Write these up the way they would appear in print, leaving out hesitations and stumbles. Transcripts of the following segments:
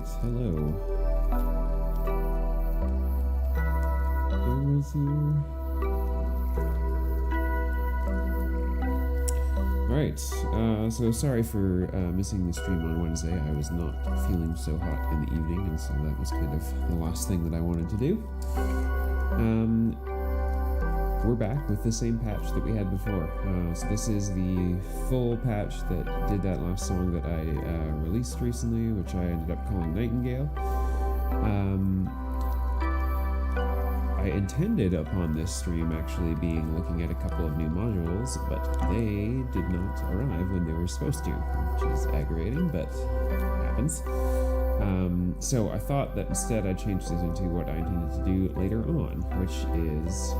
Alright, hello. Camera's here. Alright, so sorry for missing the stream on Wednesday. I was not feeling so hot in the evening, and so that was kind of the last thing that I wanted to do. We're back with the same patch that we had before. So this is the full patch that did that last song that I released recently, which I ended up calling Nightingale. I intended upon this stream actually being looking at a couple of new modules, but they did not arrive when they were supposed to, which is aggravating, but happens. So I thought that instead I'd change this into what I intended to do later on, which is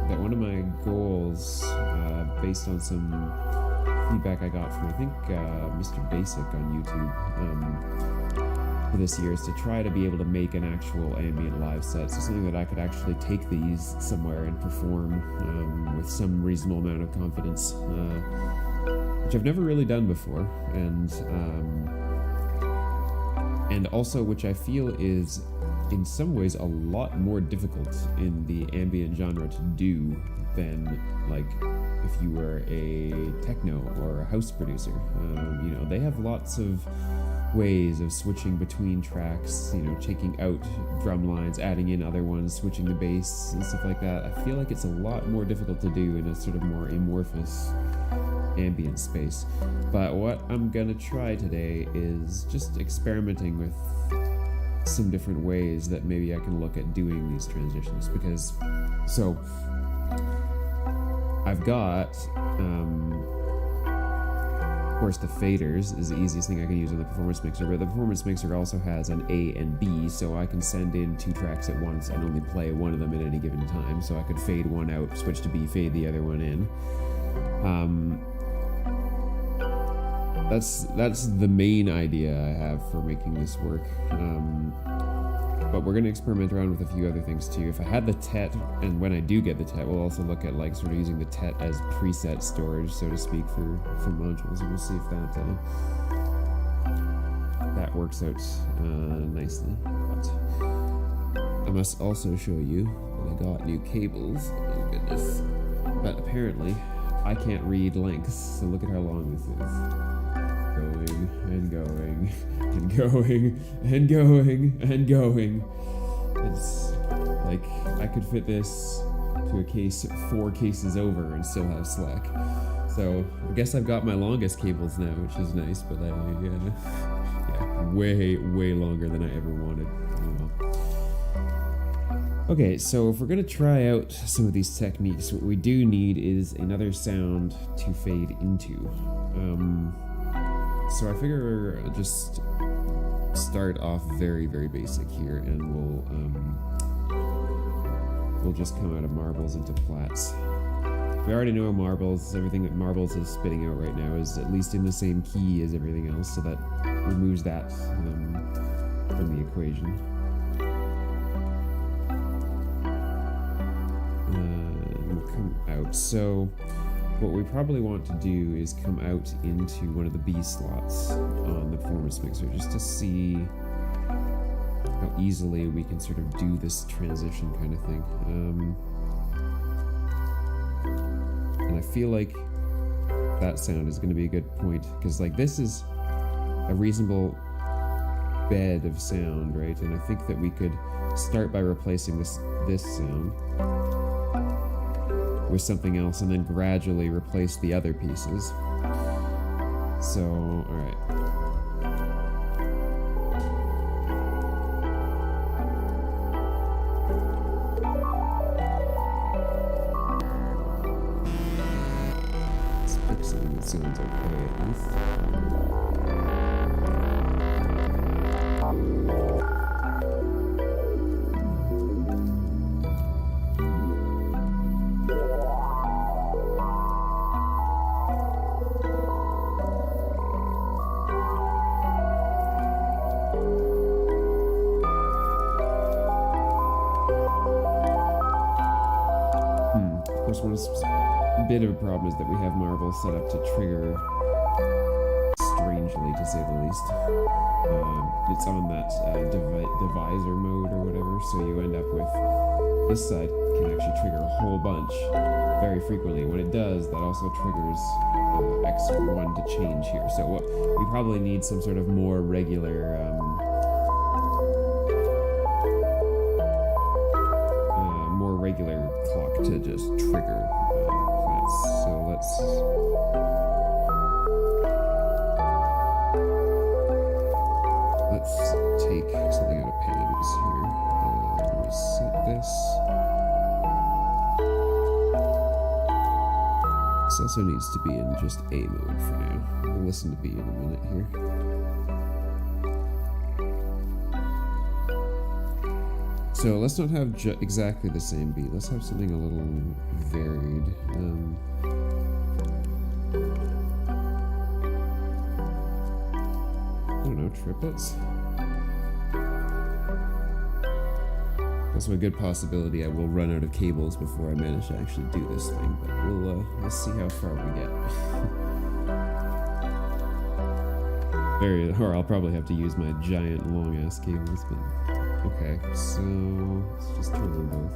that one of my goals, based on some feedback I got from, I think, Mr. Basic on YouTube, for this year, is to try to be able to make an actual ambient live set, so something that I could actually take these somewhere and perform with some reasonable amount of confidence, which I've never really done before, and also which I feel is in some ways a lot more difficult in the ambient genre to do than like if you were a techno or a house producer. You know, they have lots of ways of switching between tracks, you know, taking out drum lines, adding in other ones, switching the bass and stuff like that. I feel like it's a lot more difficult to do in a sort of more amorphous ambient space. But what I'm gonna try today is just experimenting with some different ways that maybe I can look at doing these transitions, because so I've got of course the faders is the easiest thing I can use on the performance mixer, but the performance mixer also has an A and B, so I can send in two tracks at once and only play one of them at any given time. So I could fade one out, switch to B, fade the other one in. That's the main idea I have for making this work. But we're going to experiment around with a few other things too. If I had the TET, and when I do get the TET, we'll also look at like sort of using the TET as preset storage, so to speak, for modules, and we'll see if that works out nicely. But I must also show you that I got new cables. Oh goodness! But apparently, I can't read lengths, so look at how long this is. Going and going and going and going and going. It's like I could fit this to a case 4 cases over and still have slack. So I guess I've got my longest cables now, which is nice, but yeah, way longer than I ever wanted. Okay, so if we're gonna try out some of these techniques, what we do need is another sound to fade into. So I figure I'll just start off very, very basic here, and we'll just come out of marbles into flats. We already know marbles. Everything that marbles is spitting out right now is at least in the same key as everything else, so that removes that from the equation. We'll come out. So what we probably want to do is come out into one of the B slots on the performance mixer, just to see how easily we can sort of do this transition kind of thing. And I feel like that sound is going to be a good point, because like this is a reasonable bed of sound, right? And I think that we could start by replacing this sound with something else, and then gradually replace the other pieces. So, alright. Let's pick something that sounds okay at least. One bit of a problem is that we have marbles set up to trigger strangely, to say the least. It's on that divisor mode or whatever, so you end up with this side can actually trigger a whole bunch very frequently. When it does, that also triggers X1 to change here. So we probably need some sort of more regular clock to just trigger plants. So let's take something out of Pam's here. Reset this. This also needs to be in just A mode for now. We'll listen to B in a minute here. So let's not have exactly the same beat. Let's have something a little varied. I don't know, triplets? Also a good possibility I will run out of cables before I manage to actually do this thing, but we'll see how far we get. Or I'll probably have to use my giant long-ass cables, but... Okay, so let's just turn them both.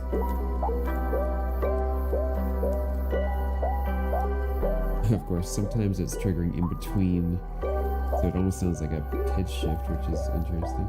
Of course, sometimes it's triggering in between, so it almost sounds like a pitch shift, which is interesting.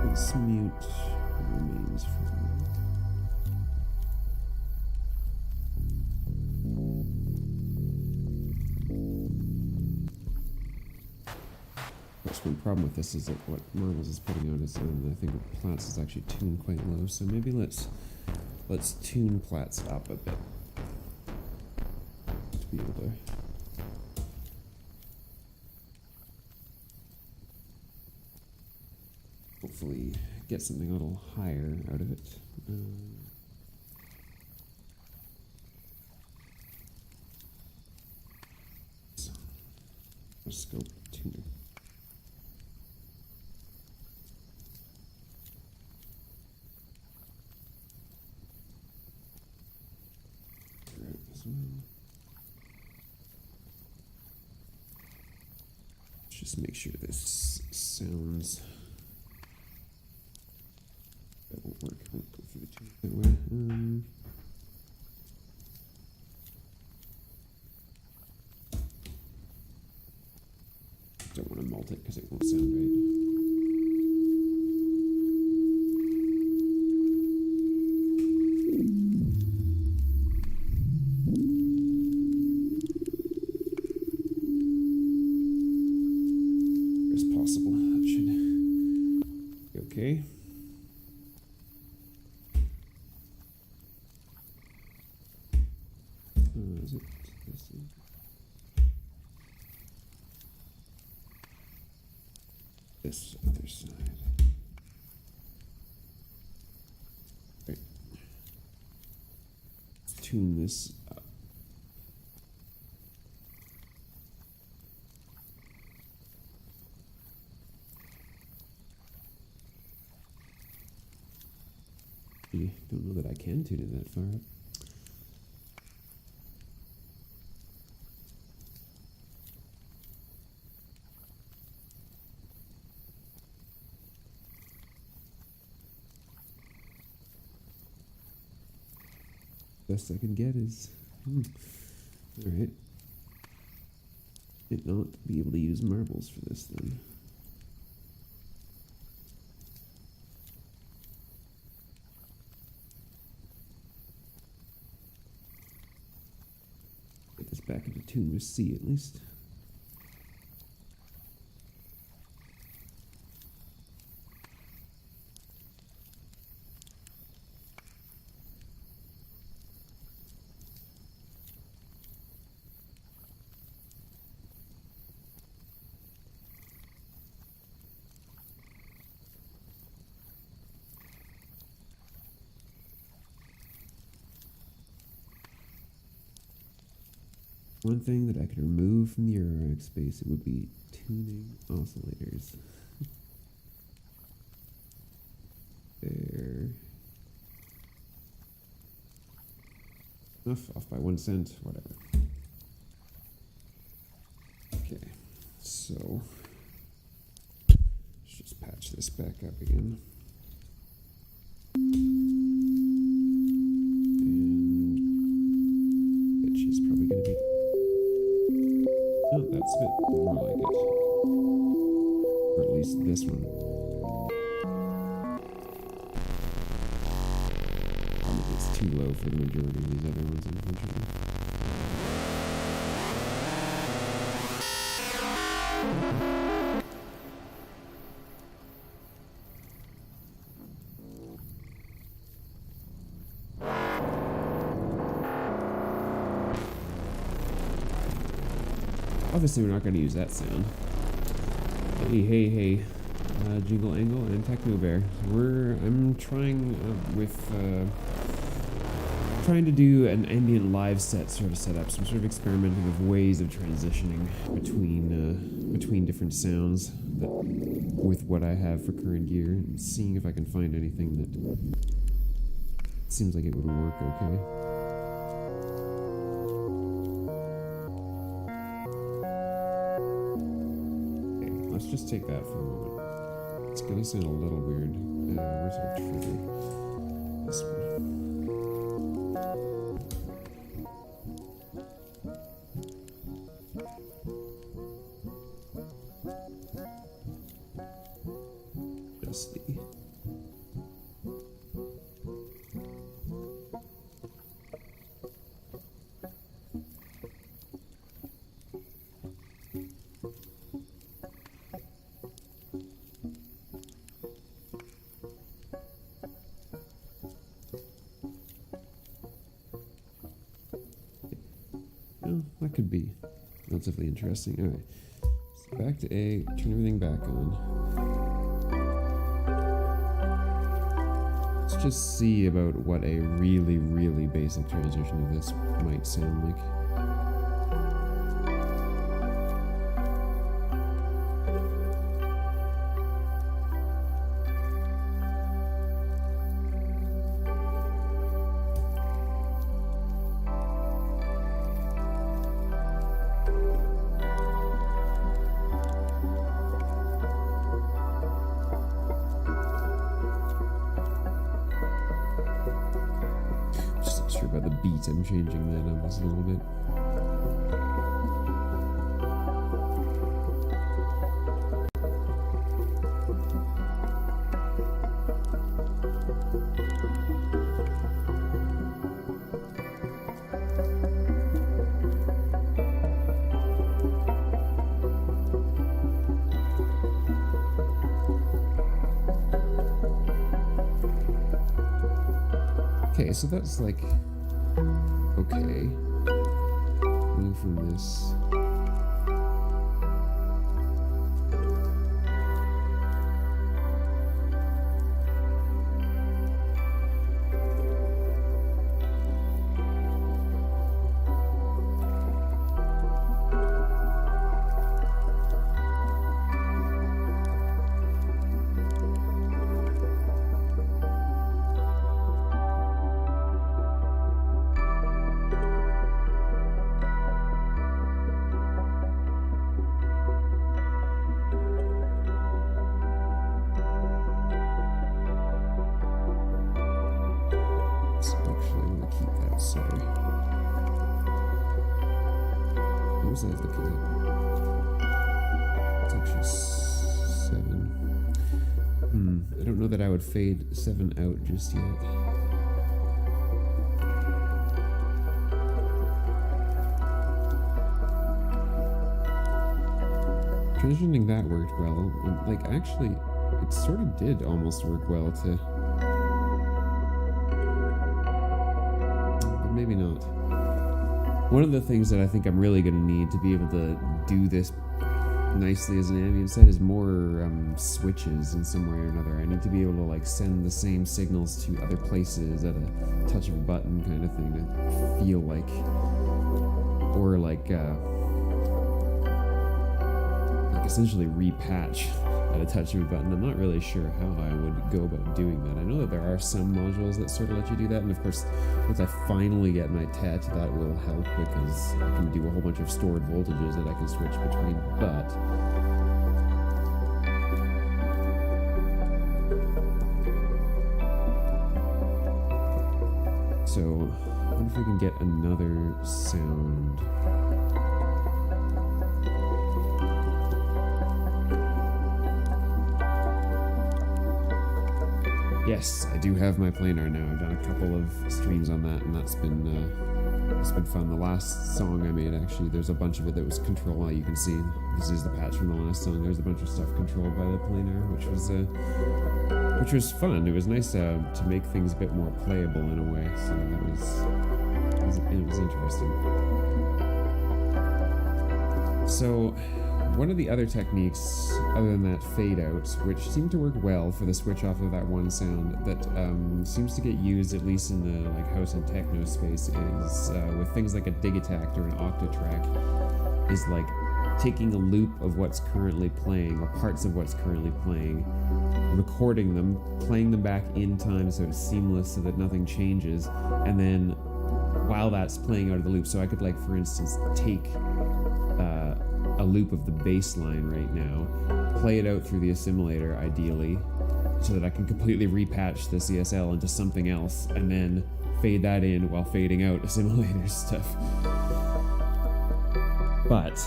Let's mute the remains for now. Of course, one problem with this is that what Marbles is putting out is, I think Platts is actually tuned quite low, so maybe let's tune Platts up a bit to be able to hopefully get something a little higher out of it. Scope tuner. As well. Just make sure this sounds. That won't work. I won't go through the tune that way. Don't want to mult it because it won't sound right. As possible, that should be okay. Is it this thing? This other side. Right. Let's tune this up. I don't know that I can tune it that far up. Best I can get is alright. Might not be able to use marbles for this then. this back into tune with C at least. One thing that I could remove from the Eurorack space, it would be tuning oscillators. There. Off by 1 cent, whatever. Okay, so let's just patch this back up again. And pitch is probably going to be. Oh, that's a bit more like it. Or at least this one. Probably it's too low for the majority of these other ones, unfortunately. Obviously, we're not going to use that sound. Hey, Jingle Angle and Techno Bear. I'm trying trying to do an ambient live set sort of setup, some sort of experimenting of ways of transitioning between different sounds with what I have for current gear, and seeing if I can find anything that seems like it would work okay. Let's just take that for a moment. It's gonna sound a little weird. Where's our trigger? This one. Just the. That could be relatively interesting. Alright, so back to A, turn everything back on. Let's just see about what a really, really basic transition of this might sound like. By the beat, I'm changing that up just a little bit. Okay, so that's like okay. Move from this. Sorry. What was I looking at? It's actually 7. I don't know that I would fade 7 out just yet. transitioning that worked well. And, like, actually, it sort of did almost work well to... But maybe not. One of the things that I think I'm really going to need to be able to do this nicely as an ambient set is more switches in some way or another. I need to be able to like send the same signals to other places at a touch of a button kind of thing to feel like, or like essentially repatch at a touch of a button. I'm not really sure how I would go about doing that. I know that there are some modules that sort of let you do that, and of course once I finally get my TET, that will help because I can do a whole bunch of stored voltages that I can switch between, but so I wonder if we can get another sound. Yes, I do have my planar now. I've done a couple of streams on that, and it's been fun. The last song I made, actually, there's a bunch of it that was controlled. You can see this is the patch from the last song. There's a bunch of stuff controlled by the planar, which was fun. It was nice to make things a bit more playable in a way. So it was interesting. So one of the other techniques, other than that fade out, which seemed to work well for the switch off of that one sound, that seems to get used at least in the like house and techno space, is with things like a Digitact or an Octatrack, is like taking a loop of what's currently playing or parts of what's currently playing, recording them, playing them back in time so it's seamless so that nothing changes, and then while that's playing out of the loop, so I could like for instance take a loop of the bass line right now, play it out through the assimilator ideally, so that I can completely repatch the CSL into something else, and then fade that in while fading out assimilator stuff. But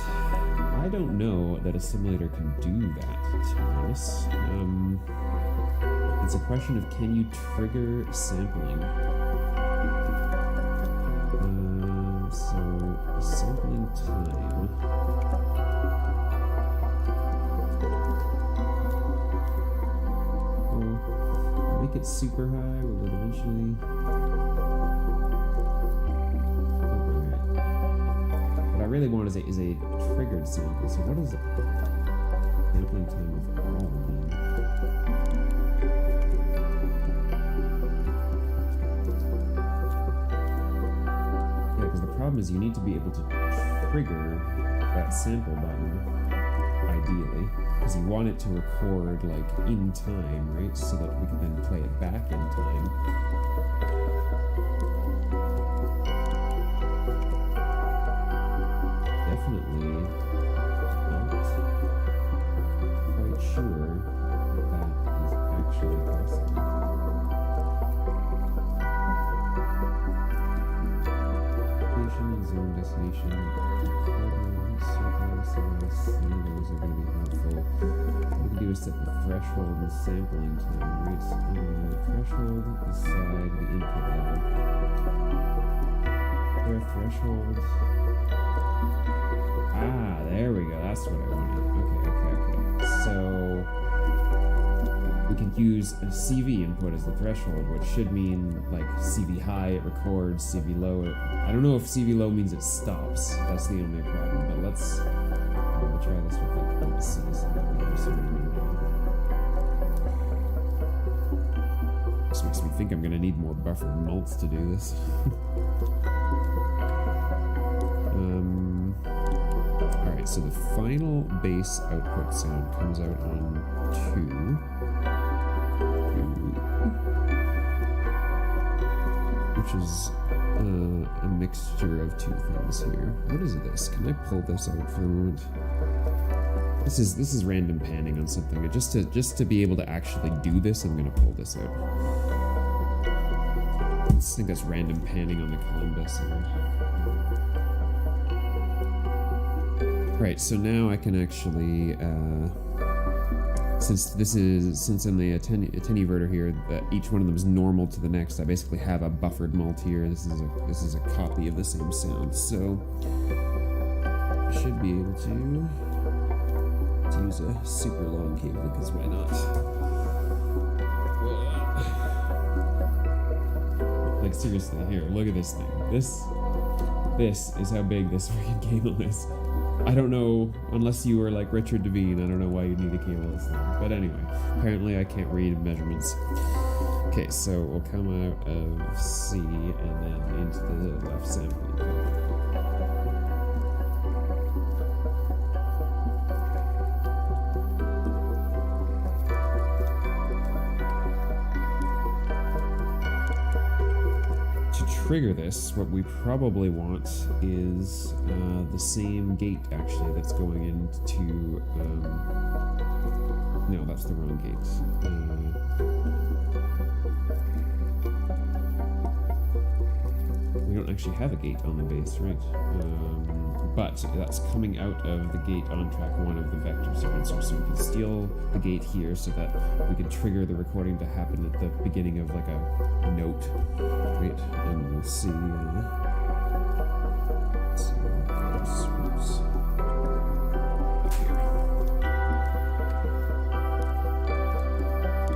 I don't know that assimilator can do that, to be honest. It's a question of, can you trigger sampling? So sampling time. Make it super high, will it eventually... Okay. What I really want is a triggered sample. So what is sampling time overall mean? Yeah, because the problem is you need to be able to trigger that sample button, ideally, because you want it to record like in time, right? So that we can then play it back in time. Definitely not quite sure that is actually possible. Location and zone destination. Those are going to be helpful. What we can do is set the threshold and sampling time, right? So, the threshold beside the input level. There, threshold. Ah, there we go. That's what I wanted. Okay. So we can use a CV input as the threshold, which should mean like CV high, it records, CV low. I don't know if CV low means it stops. That's the only problem. But let's try this with like C's. This makes me think I'm going to need more buffered mults to do this. Alright, so the final bass output sound comes out on 2. Which is a mixture of two things here. What is this? Can I pull this out for a moment? This is random panning on something. Just to be able to actually do this, I'm gonna pull this out. I think that's random panning on the Columbus. Right, so now I can actually, since in the attenuverter here, that each one of them is normal to the next, I basically have a buffered mult here. This is a copy of the same sound, so I should be able to Let's use a super long cable because why not? Like seriously, here, look at this thing. This is how big this freaking cable is. I don't know, unless you were like Richard Devine, I don't know why you need a cable this long. But anyway, apparently I can't read measurements. Okay, so we'll come out of C and then into the left sampling cable. Trigger this, what we probably want is the same gate actually that's going into no, that's the wrong gate. We don't actually have a gate on the bass, right? But that's coming out of the gate on track 1 of the vector sequencer, so we can steal the gate here so that we can trigger the recording to happen at the beginning of like a note, right? And we'll see.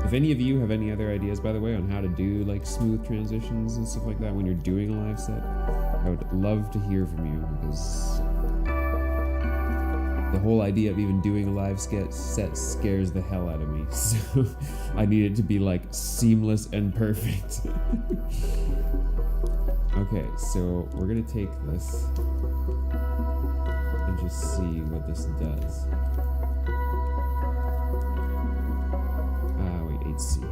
If any of you have any other ideas, by the way, on how to do like smooth transitions and stuff like that when you're doing a live set, I would love to hear from you, because the whole idea of even doing a live set scares the hell out of me. So I need it to be like seamless and perfect. Okay, so we're gonna take this and just see what this does. Wait, 8C.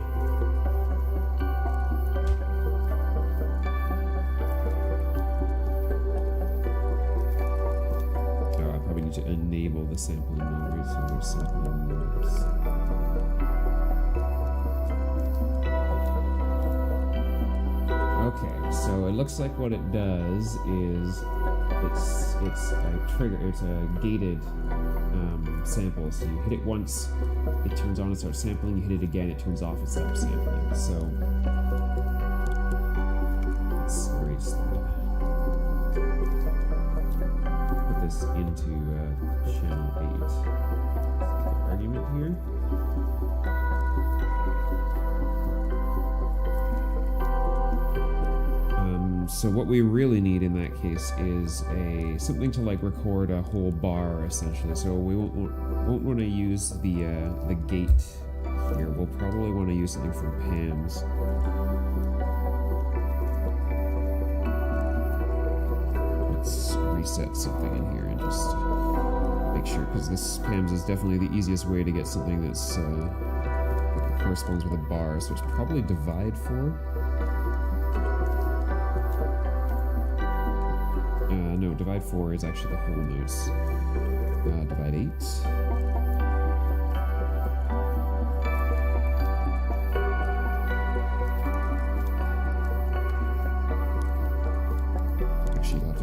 To enable the sampling mode, so there's sampling modes. Okay, so it looks like what it does is it's a trigger, it's a gated sample. So you hit it once, it turns on and starts sampling. You hit it again, it turns off and stops sampling. So let's erase that. This into channel 8. Argument here. So what we really need in that case is something to like record a whole bar essentially. So we won't want to use the gate here. We'll probably want to use something from Pam's. Set something in here and just make sure, because this Pam's is definitely the easiest way to get something that's like corresponds with a bar. So it's probably divide 4. No, divide 4 is actually the whole notes. Divide 8.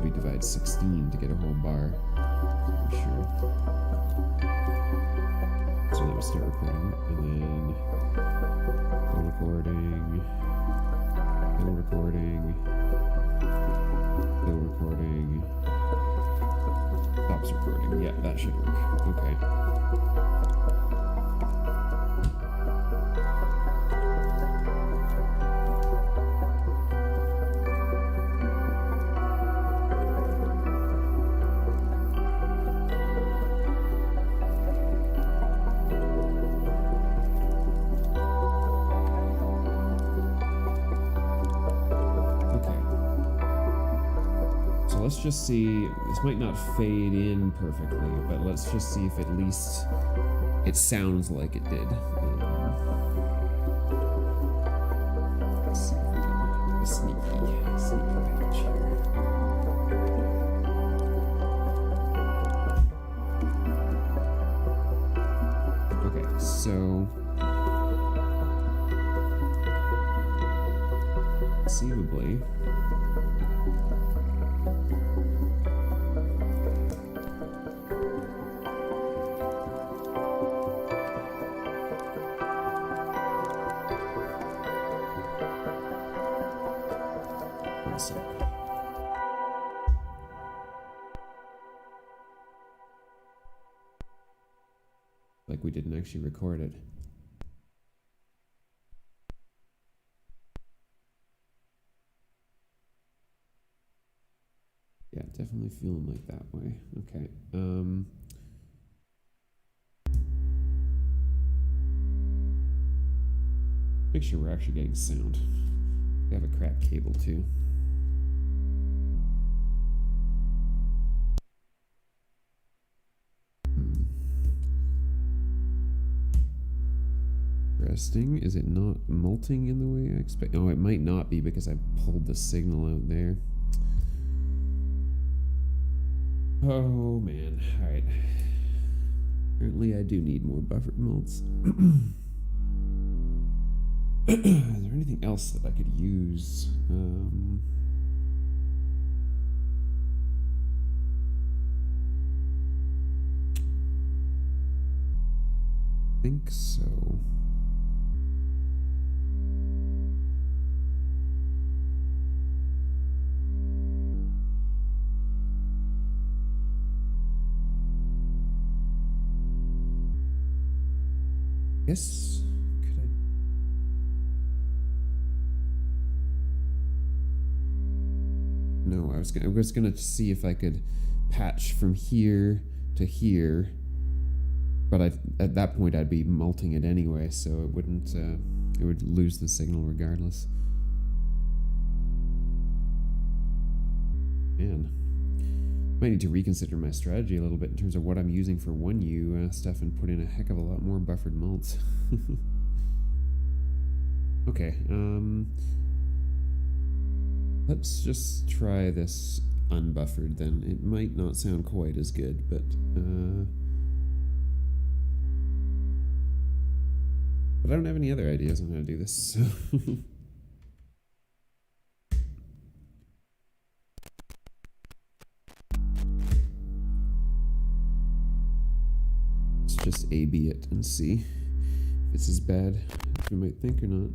Divide 16 to get a whole bar, I'm sure. So let me start recording, and then go recording, go recording, go recording, stops recording. Yeah, that should work. Okay. Let's just see, this might not fade in perfectly, but let's just see if at least it sounds like it did. Let's see if we can do a sneaky patch here. Okay, so conceivably, like we didn't actually record it. Yeah, definitely feeling like that way. Okay. Make sure we're actually getting sound. We have a crap cable too. Interesting. Is it not multing in the way I expect? Oh, it might not be because I pulled the signal out there. Oh man. Alright. Apparently I do need more buffered mults. Is there anything else that I could use? I think so. Yes. Could I? No, I was gonna see if I could patch from here to here, but at that point I'd be multing it anyway, so it wouldn't. It would lose the signal regardless. Man, might need to reconsider my strategy a little bit in terms of what I'm using for 1U stuff and put in a heck of a lot more buffered mults. Okay, let's just try this unbuffered then. It might not sound quite as good, but I don't have any other ideas on how to do this, so let's just A/B it and see if it's as bad as we might think or not.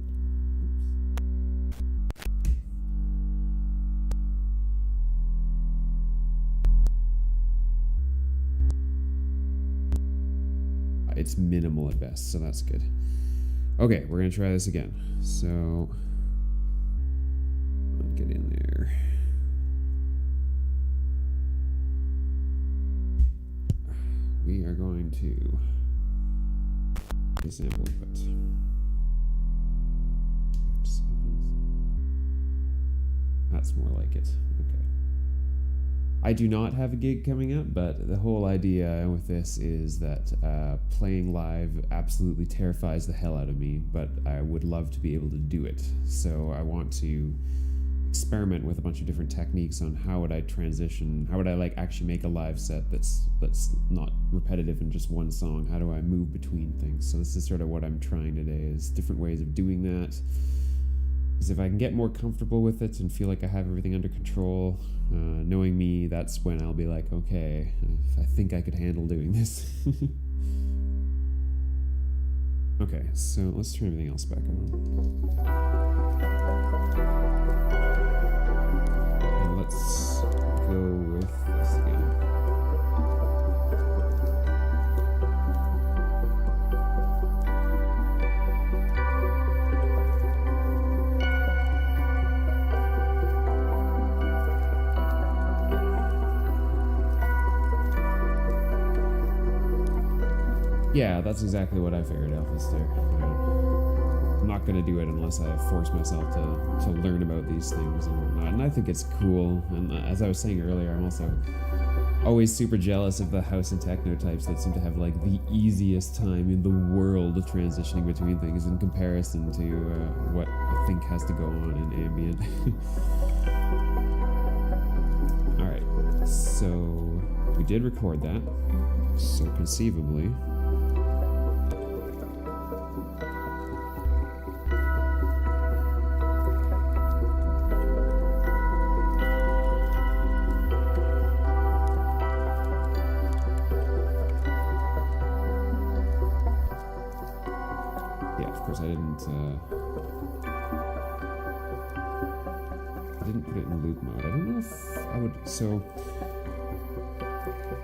It's minimal at best, so that's good. Okay, we're gonna try this again. So, I'll get in there. We are going to sample input. That's more like it. Okay. I do not have a gig coming up, but the whole idea with this is that playing live absolutely terrifies the hell out of me, but I would love to be able to do it. So I want to experiment with a bunch of different techniques on how would I transition, how would I like actually make a live set that's not repetitive in just one song. How do I move between things? So this is sort of what I'm trying today, is different ways of doing that. Because if I can get more comfortable with it and feel like I have everything under control, knowing me, that's when I'll be like, okay, I think I could handle doing this. Okay, so let's turn everything else back on. And let's go with this again. Yeah, that's exactly what I figured out this there. I'm not going to do it unless I force myself to learn about these things and whatnot. And I think it's cool. And as I was saying earlier, I'm also always super jealous of the house and techno types that seem to have like the easiest time in the world of transitioning between things in comparison to what I think has to go on in ambient. Alright, so we did record that. So conceivably, I didn't put it in loop mode. I don't know if I would. So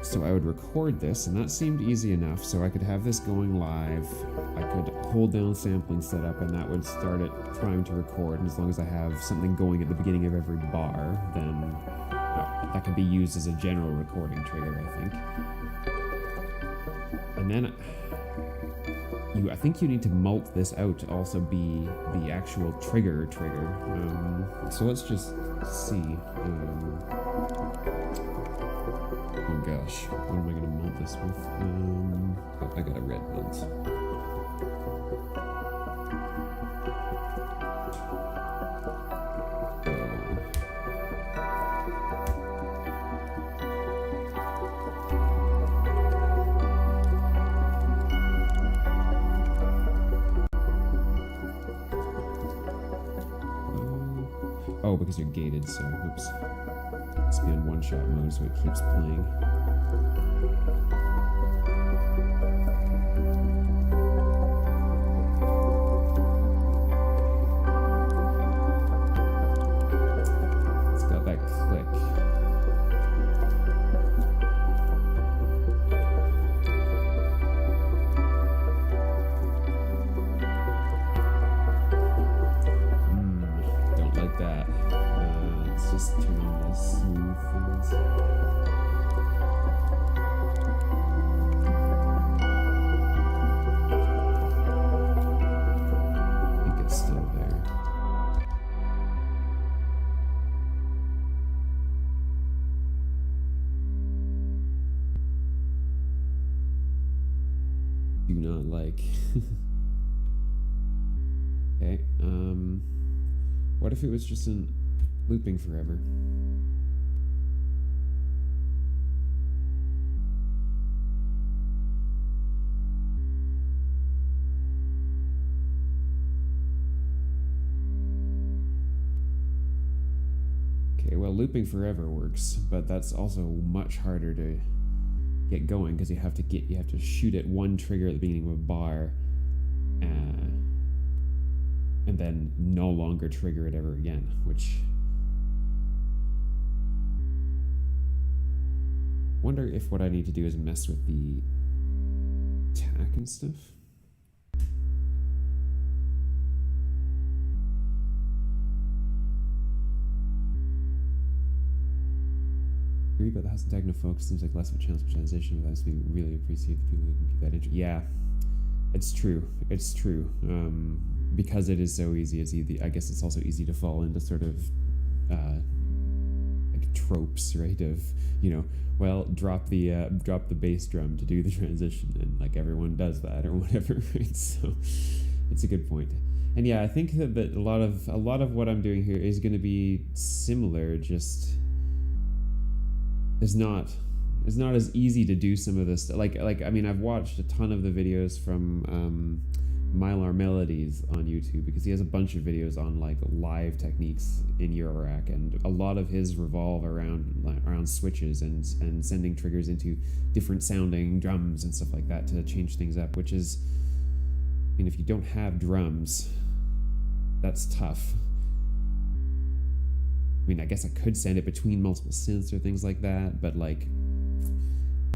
So I would record this, and that seemed easy enough, so I could have this going live. I could hold down sampling setup, and that would start it trying to record, and as long as I have something going at the beginning of every bar, then that can be used as a general recording trigger, I think. And then I think you need to mult this out to also be the actual trigger. So let's just see. Oh gosh, what am I going to mult this with? Oh, I got a red mult. Oh, because you're gated, so whoops. Let's be on one-shot mode so it keeps playing. It's got that click. Don't like that. Let's just turn on the smooth things. I think it's still there. Do not like. Okay, what if it was just in looping forever? Okay, well, looping forever works, but that's also much harder to get going because you have to shoot at one trigger at the beginning of a bar, and then no longer trigger it ever again, which wonder if what I need to do is mess with the tack and stuff. Agree, but the house and techno folks seems like less of a chance for transition, but we really appreciate the people who can keep that interesting. Yeah, it's true. It's true. Because it is so easy, I guess it's also easy to fall into sort of like tropes, right? Of, you know, well, drop the bass drum to do the transition, and like everyone does that or whatever, right? So it's a good point. And yeah, I think that a lot of what I'm doing here is going to be similar, just it's not as easy to do some of this. Like I mean, I've watched a ton of the videos from Mylar Melodies on YouTube, because he has a bunch of videos on like live techniques in Eurorack, and a lot of his revolve around switches and sending triggers into different sounding drums and stuff like that to change things up, which is, I mean, if you don't have drums, that's tough. I mean, I guess I could send it between multiple synths or things like that, but like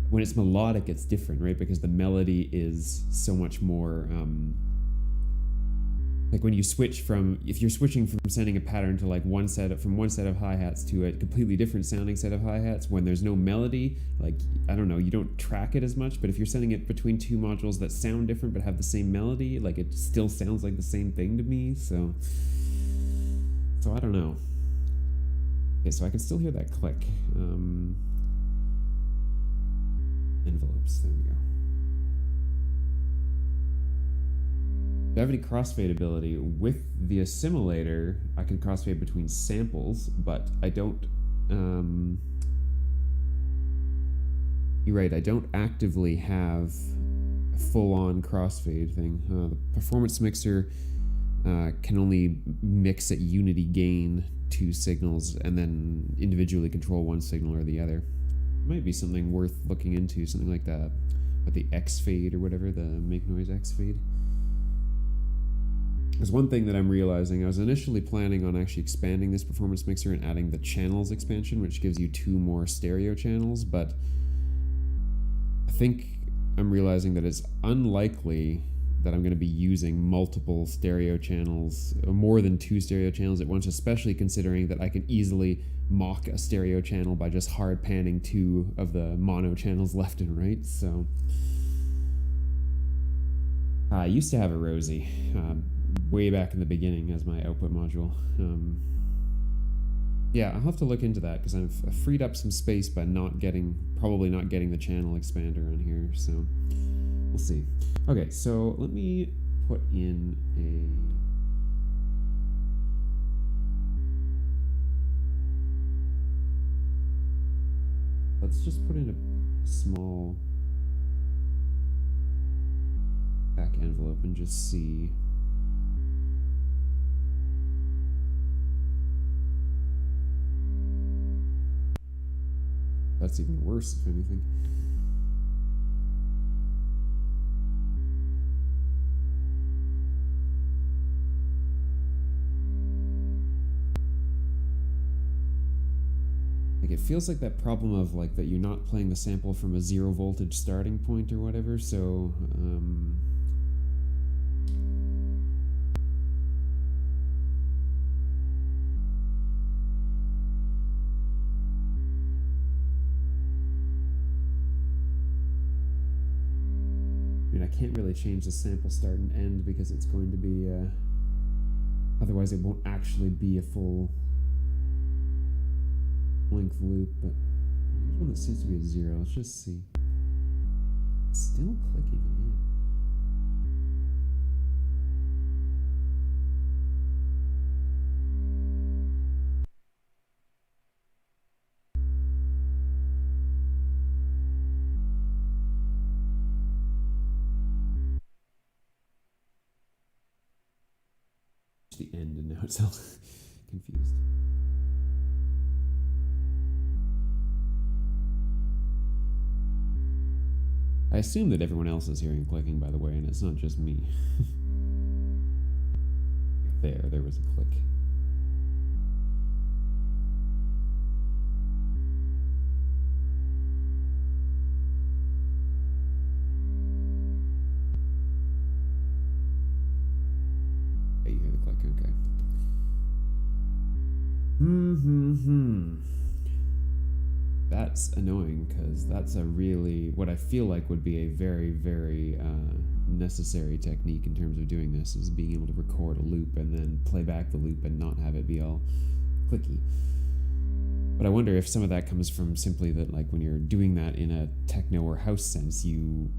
when it's melodic, it's different, right? Because the melody is so much more like when you switch if you're switching from sending a pattern to like one set of hi-hats to a completely different sounding set of hi-hats, when there's no melody, like, I don't know, you don't track it as much. But if you're sending it between two modules that sound different but have the same melody, like, it still sounds like the same thing to me. So I don't know. Okay, so I can still hear that click. Envelopes, there we go. Do I have any crossfade ability? With the assimilator, I can crossfade between samples, but I don't, you're right, I don't actively have a full-on crossfade thing. The performance mixer can only mix at unity gain two signals and then individually control one signal or the other. Might be something worth looking into, something like the X fade or whatever, the make noise X fade. There's one thing that I'm realizing. I was initially planning on actually expanding this performance mixer and adding the channels expansion, which gives you 2 more stereo channels, but I think I'm realizing that it's unlikely that I'm going to be using multiple stereo channels, or more than 2 stereo channels at once, especially considering that I can easily mock a stereo channel by just hard panning 2 of the mono channels left and right. So I used to have a Rosie way back in the beginning as my output module. Yeah, I'll have to look into that because I've freed up some space by probably not getting the channel expander on here. So we'll see. Okay, so let me put in let's just put in a small back envelope and just see. That's even worse, if anything. Like, it feels like that problem of like that you're not playing the sample from a 0 voltage starting point or whatever, so I can't really change the sample start and end because it's going to be otherwise it won't actually be a full length loop. But here's one that seems to be a 0. Let's just see. It's still clicking in. The end, and now it's all confused. I assume that everyone else is hearing clicking, by the way, and it's not just me. There was a click. You hear the click, okay. That's annoying because that's what I feel like would be a very, very necessary technique in terms of doing this, is being able to record a loop and then play back the loop and not have it be all clicky. But I wonder if some of that comes from simply that, like, when you're doing that in a techno or house sense, you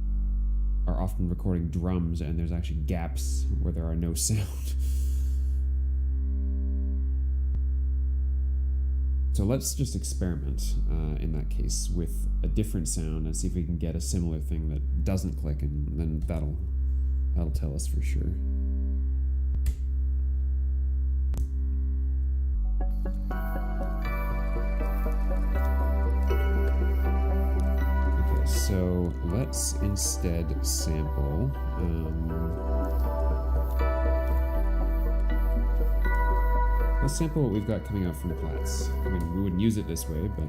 are often recording drums and there's actually gaps where there are no sound. So let's just experiment in that case with a different sound and see if we can get a similar thing that doesn't click, and then that'll tell us for sure. Okay, so let's instead sample let's sample what we've got coming out from Platts. I mean, we wouldn't use it this way, but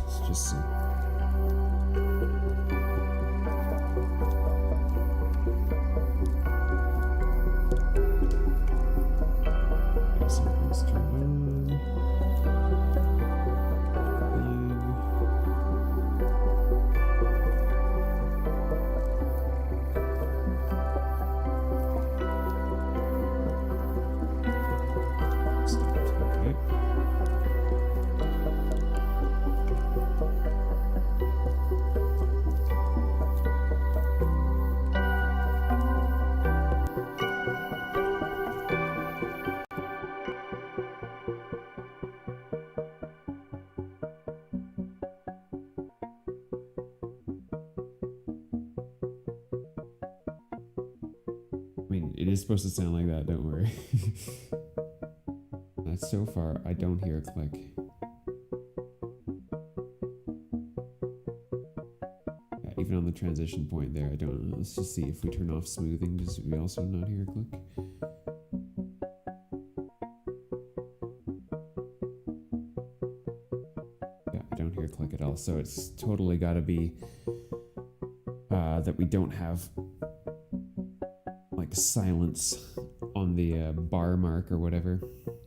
let's just see. Okay, something's turned on. It is supposed to sound like that, don't worry. So far, I don't hear a click. Yeah, even on the transition point there, I don't know. Let's just see if we turn off smoothing, does we also not hear a click? Yeah, I don't hear click at all, so it's totally got to be that we don't have like silence on the bar mark or whatever,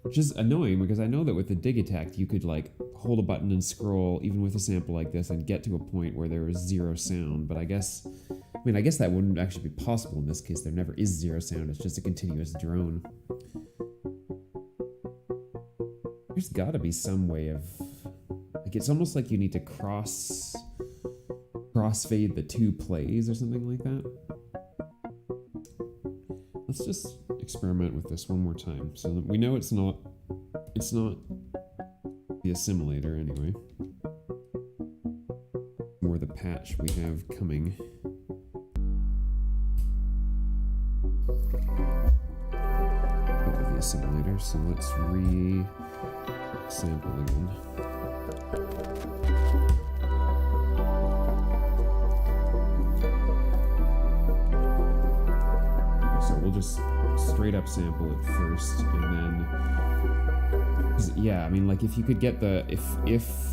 which is annoying because I know that with the Digitakt you could like hold a button and scroll even with a sample like this and get to a point where there was zero sound, but I guess that wouldn't actually be possible in this case. There never is zero sound, it's just a continuous drone. There's gotta be some way of, like, it's almost like you need to crossfade the two plays or something like that. Let's just experiment with this one more time so that we know it's not the assimilator anyway. More the patch we have coming. The assimilator, so let's re-sample again. We'll just straight up sample it first, and then, yeah, I mean, like, if you could get the, if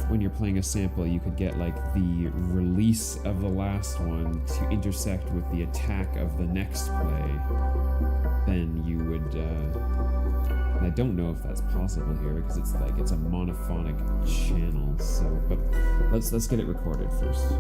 when you're playing a sample, you could get, like, the release of the last one to intersect with the attack of the next play, then you would, and I don't know if that's possible here, because it's, like, it's a monophonic channel, so, but let's get it recorded first.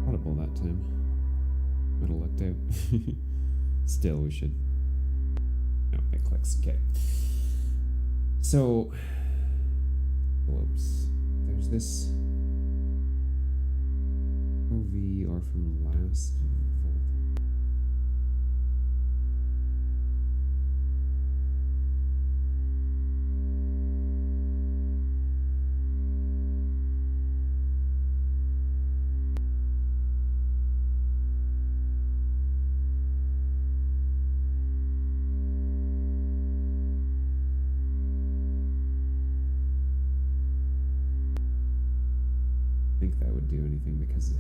Audible that time. Might have lucked out. Still, we should. No, it clicks. Okay. So, whoops. There's this OV or from last volt. That would do anything because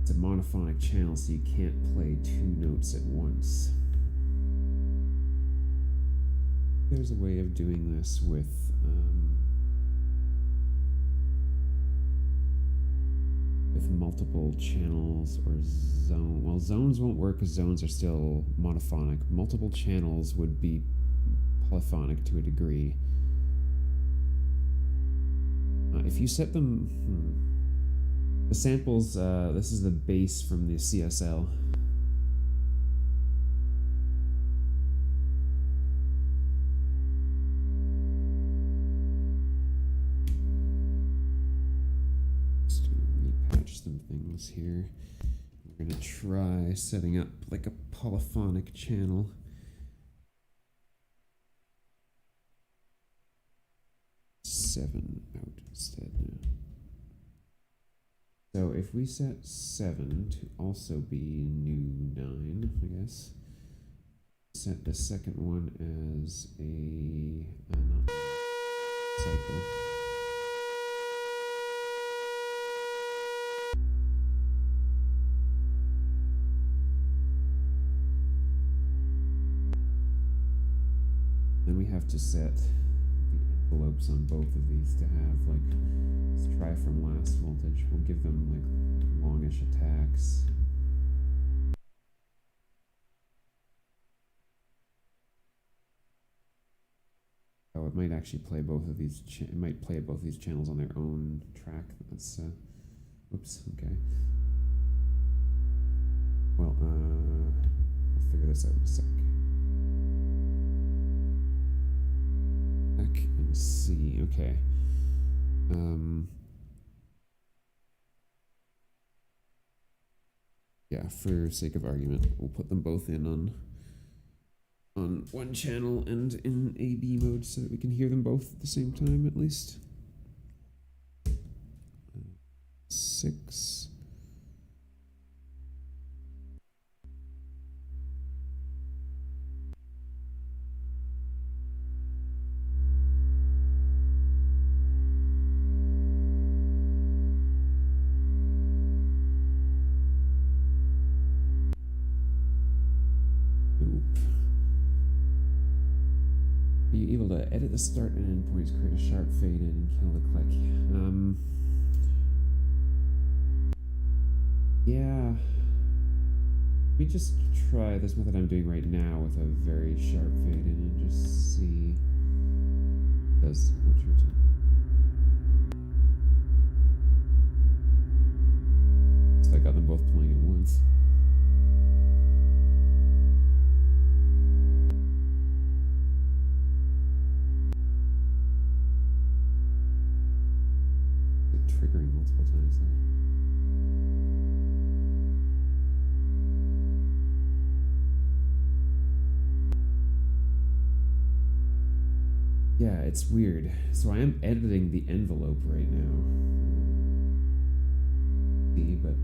it's a monophonic channel, so you can't play two notes at once. There's a way of doing this with multiple channels or zone. Well, zones won't work because zones are still monophonic. Multiple channels would be polyphonic to a degree. If you set them, the samples, this is the bass from the CSL. Just repatch some things here. We're gonna try setting up like a polyphonic channel. Seven out instead now. So if we set 7 to also be new 9, I guess. Set the second one as a not cycle. Then we have to set envelopes on both of these to have, like, let's try from last voltage. We'll give them like longish attacks. Oh, it might actually play both of these. It might play both of these channels on their own track. That's oops. Okay. Well, we'll figure this out in a sec. And C. Okay. Yeah, for sake of argument, we'll put them both in on one channel and in AB mode so that we can hear them both at the same time at least. 6. Are you able to edit the start and end points, create a sharp fade in, and kill the click? Yeah. Let me just try this method I'm doing right now with a very sharp fade in and just see. Does what you're doing. So I got them both playing at once. Triggering multiple times though. Yeah, it's weird. So I am editing the envelope right now. See, but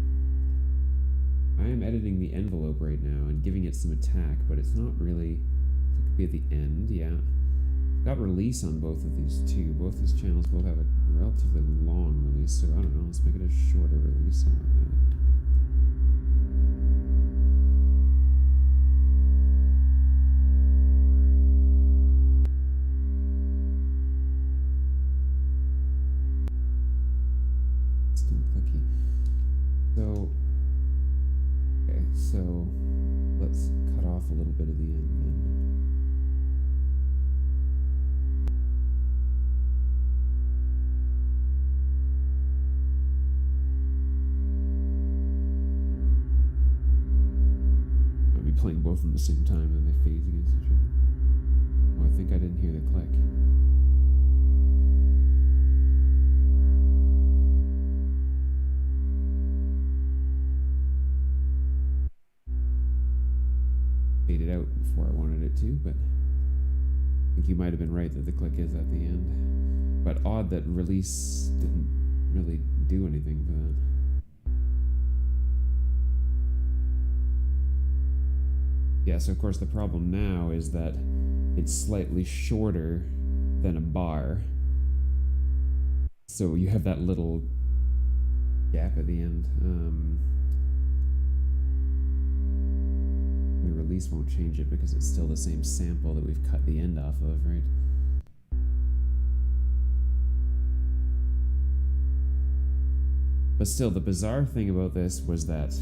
I am editing the envelope right now and giving it some attack, but it's not really. It could be at the end, yeah. Got release on both of these two. Both these channels both have a relatively long release, so I don't know, let's make it a shorter release. Still clicky. So, okay, so let's cut off a little bit of the end then. Playing both at the same time and they phase against each other. Oh, I think I didn't hear the click. Faded out before I wanted it to, but I think you might have been right that the click is at the end. But odd that release didn't really do anything for that. Yeah, so of course the problem now is that it's slightly shorter than a bar. So you have that little gap at the end. The release won't change it because it's still the same sample that we've cut the end off of, right? But still, the bizarre thing about this was that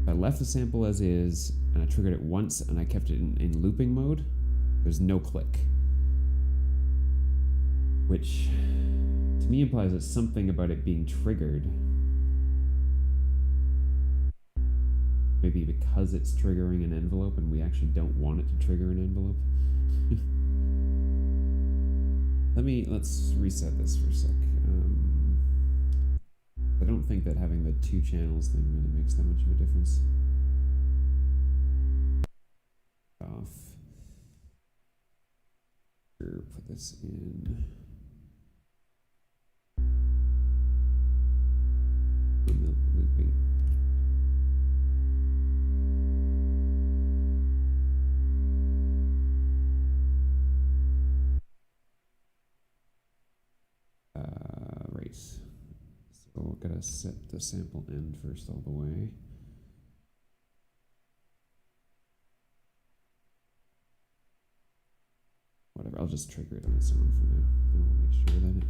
I left the sample as is, and I triggered it once, and I kept it in looping mode. There's no click. Which, to me, implies that something about it being triggered. Maybe because it's triggering an envelope, and we actually don't want it to trigger an envelope. Let's reset this for a sec. I don't think that having the 2 channels thing really makes that much of a difference. Off. Here, put this in. The looping. Right. So we're gonna set the sample end first all the way. Whatever, I'll just trigger it on its own for now. And we'll make sure that it...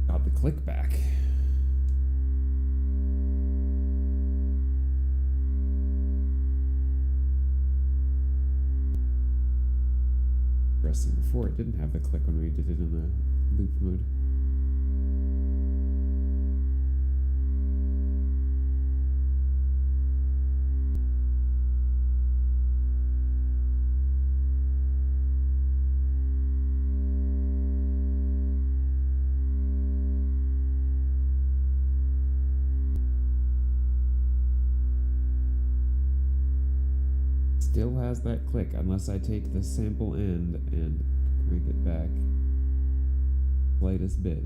Got the click back. Before it didn't have the click when we did it in the loop mode. still has that click unless I take the sample end and crank it back slightest bit.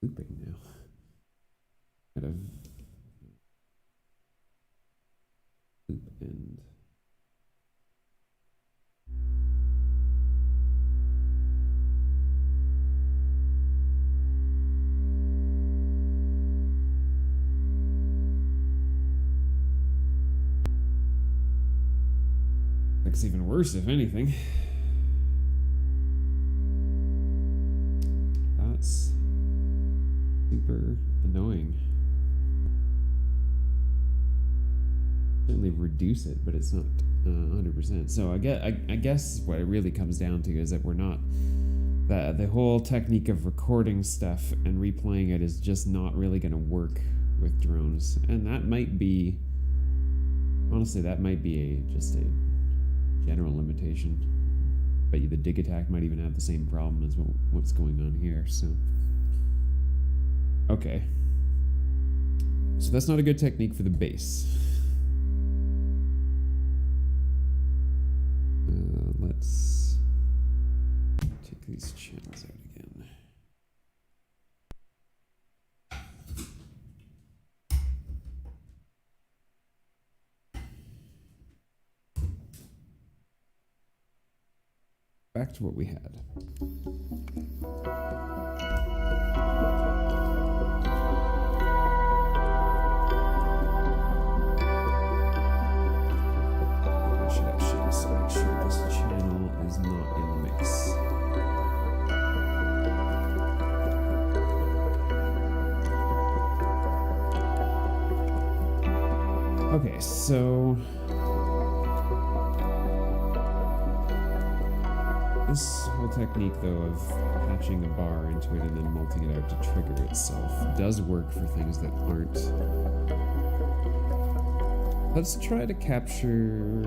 Looping now. Kind of loop end. Looks even worse, if anything. That's super annoying. Certainly reduce it, but it's not 100%. So I guess what it really comes down to is that we're not the whole technique of recording stuff and replaying it is just not really going to work with drones, and that might be honestly just a general limitation. Bet you the dig attack might even have the same problem as what's going on here. So. Okay, so that's not a good technique for the bass. Let's take these channels out again. Back to what we had. Make sure this channel is not in the mix. Okay, so this whole technique though of patching a bar into it and then multing it out to trigger itself does work for things that aren't. Let's try to capture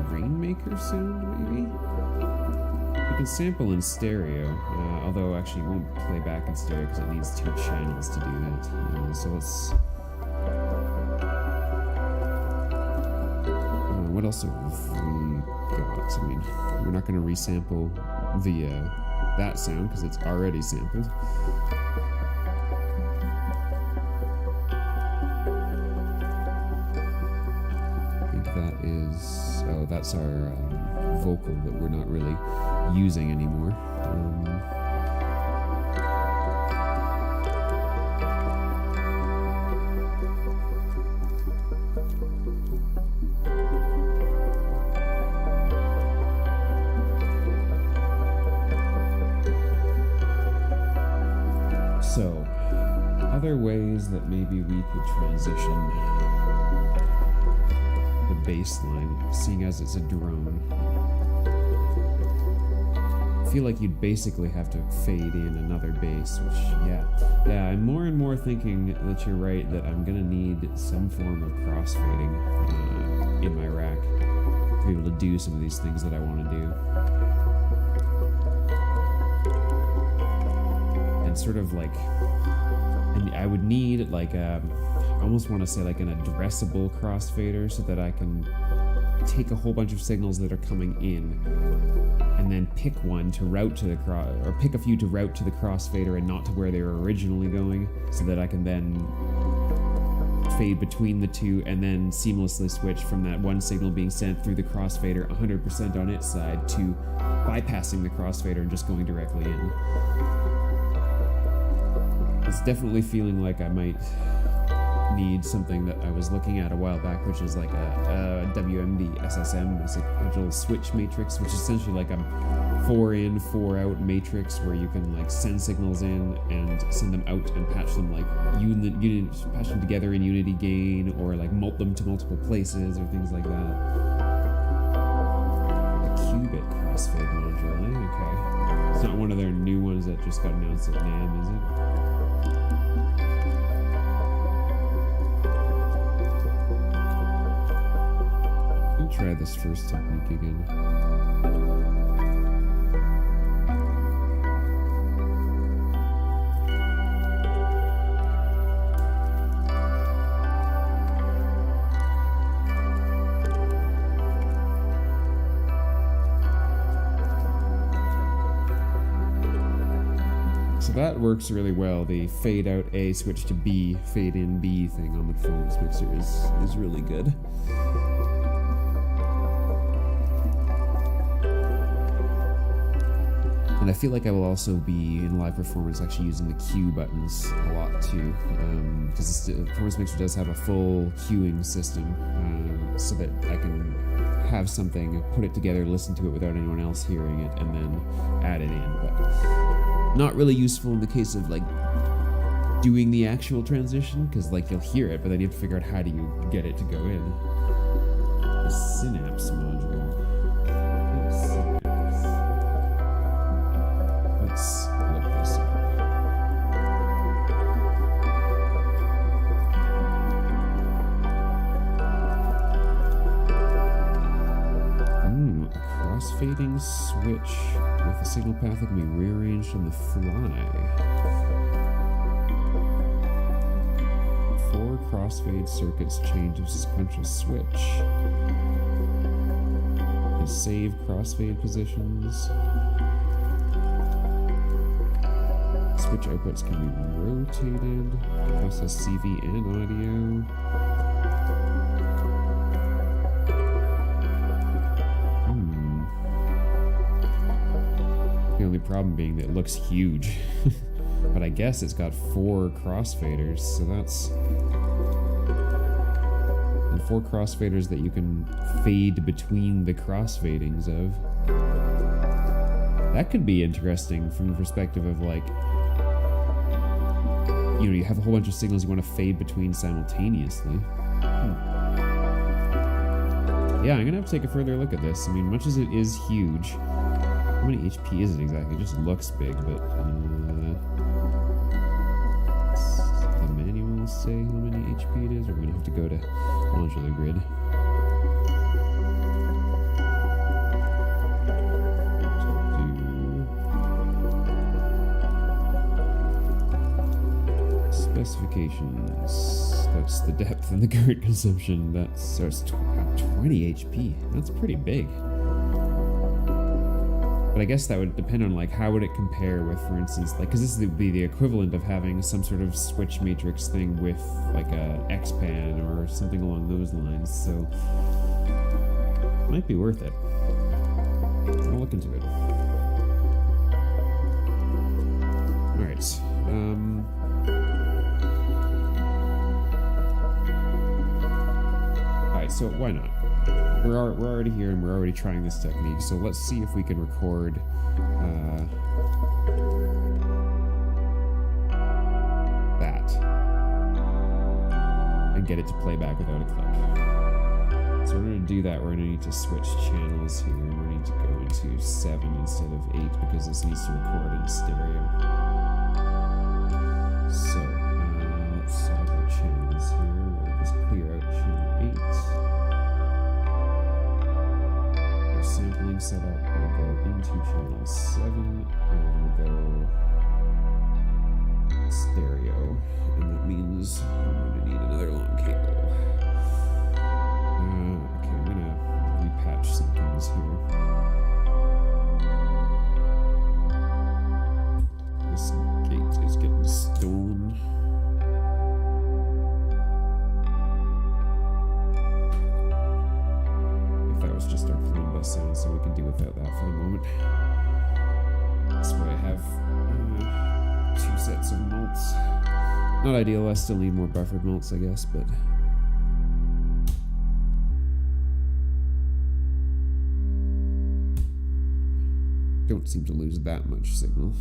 Rainmaker sound, maybe? We can sample in stereo, although actually it won't play back in stereo because it needs 2 channels to do that. So let's... what else have we got? I mean, we're not going to resample that sound because it's already sampled. That's our vocal that we're not really using anymore. So, other ways that maybe we could transition bass line, seeing as it's a drone. I feel like you'd basically have to fade in another bass, which, yeah, I'm more and more thinking that you're right, that I'm gonna need some form of crossfading in my rack to be able to do some of these things that I want to do. And sort of like, and I would need like I almost want to say like an addressable crossfader so that I can take a whole bunch of signals that are coming in and then pick one to route to the or pick a few to route to the crossfader and not to where they were originally going, so that I can then fade between the two and then seamlessly switch from that one signal being sent through the crossfader 100% on its side to bypassing the crossfader and just going directly in. It's definitely feeling like I might need something that I was looking at a while back, which is like a WMD SSM, it's a digital switch matrix, which is essentially like a 4-in, 4-out matrix where you can like send signals in and send them out and patch them like patch them together in unity gain, or like mult them to multiple places or things like that. A qubit crossfade module, okay. It's not one of their new ones that just got announced at NAMM, is it? I'll try this first technique again. So that works really well. The fade out A switch to B, fade in B thing on the performance mixer is really good. And I feel like I will also be in live performance actually using the Q buttons a lot too, because the performance mixer does have a full queuing system, so that I can have something, put it together, listen to it without anyone else hearing it, and then add it in. But not really useful in the case of like doing the actual transition, because like you'll hear it, but then you have to figure out how do you get it to go in. The Synapse module. Let's look this up. A crossfading switch with a signal path that can be rearranged on the fly. 4 crossfade circuits change of sequential switch. And save crossfade positions. Switch outputs can be rotated, process CV and audio. The only problem being that it looks huge. But I guess it's got 4 crossfaders, so that's... And 4 crossfaders that you can fade between the crossfadings of. That could be interesting from the perspective of like, you know, you have a whole bunch of signals you want to fade between simultaneously. Yeah, I'm gonna have to take a further look at this. I mean, much as it is huge, how many HP is it exactly? It just looks big, but the manual will say how many HP it is, or we're gonna have to go to modular grid. Specifications. That's the depth and the current consumption. That starts 20 HP. That's pretty big. But I guess that would depend on like how would it compare with, for instance, like, because this would be the equivalent of having some sort of switch matrix thing with like a XPAN or something along those lines. So it might be worth it. I'll look into it. All right. So why not? We're already here and we're already trying this technique, so let's see if we can record that and get it to play back without a click. So in order to do that, we're going to need to switch channels here, and we're going to need to go into 7 instead of 8 because this needs to record in stereo. So let's set up our channels here. We'll just clear out channel 8. Sampling setup, we'll go into channel 7 and we'll go stereo, and that means I'm going to need another long cable. Okay, I'm going to repatch some things here. This gate is getting stolen. Just our Columbus sound, so we can do without that for the moment. This way I have 2 sets of mults. Not ideal, I still need more buffered mults, I guess, but... don't seem to lose that much signal.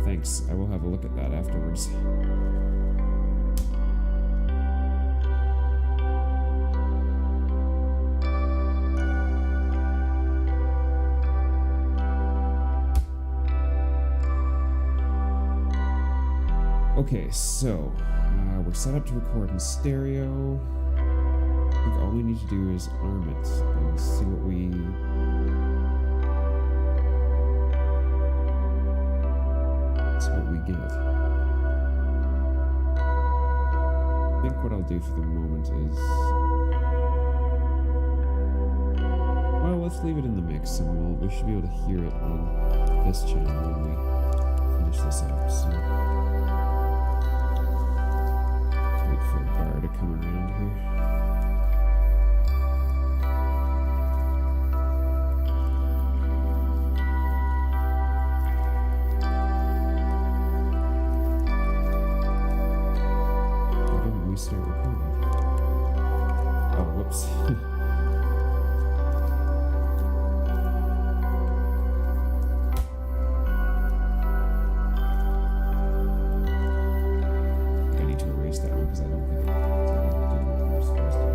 Thanks, I will have a look at that afterwards. Okay, so we're set up to record in stereo. I think all we need to do is arm it and see what we get. I think what I'll do for the moment is, well, let's leave it in the mix, and we should be able to hear it on this channel when we finish this up. So wait for a bar to come around here. Start recording. Oh, whoops. I need to erase that one because I don't think it did what we're supposed to do.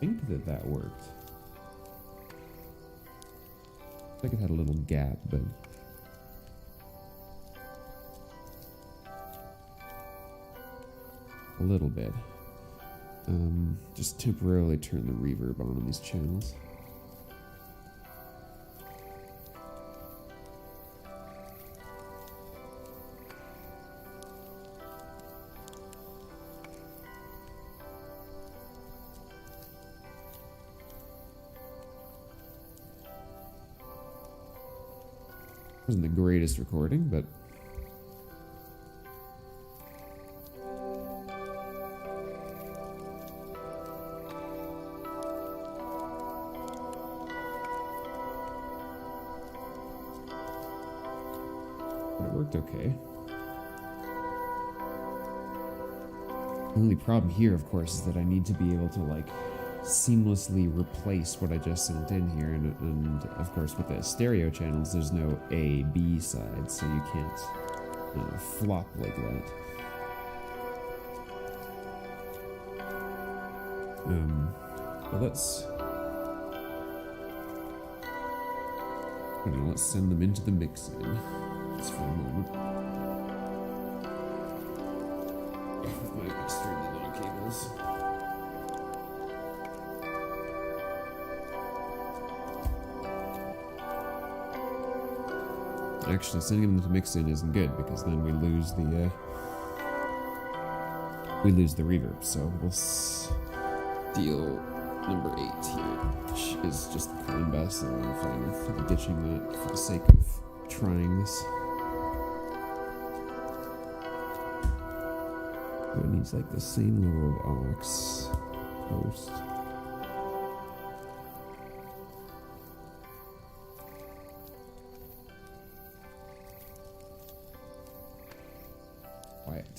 I think that worked. I think it had a little gap, but a little bit. Just temporarily turn the reverb on these channels. Wasn't the greatest recording, but it worked okay. The only problem here, of course, is that I need to be able to like seamlessly replace what I just sent in here, and of course with the stereo channels there's no A-B side, so you can't flop like that. But let's send them into the mixing just for a moment. With my extremely long cables. Actually, sending them to mix in isn't good because then we lose the reverb. So we'll steal number 8 here, which is just the common bass that I'm fine with ditching that for the sake of trying this. So it needs like the same level of aux post. Quiet.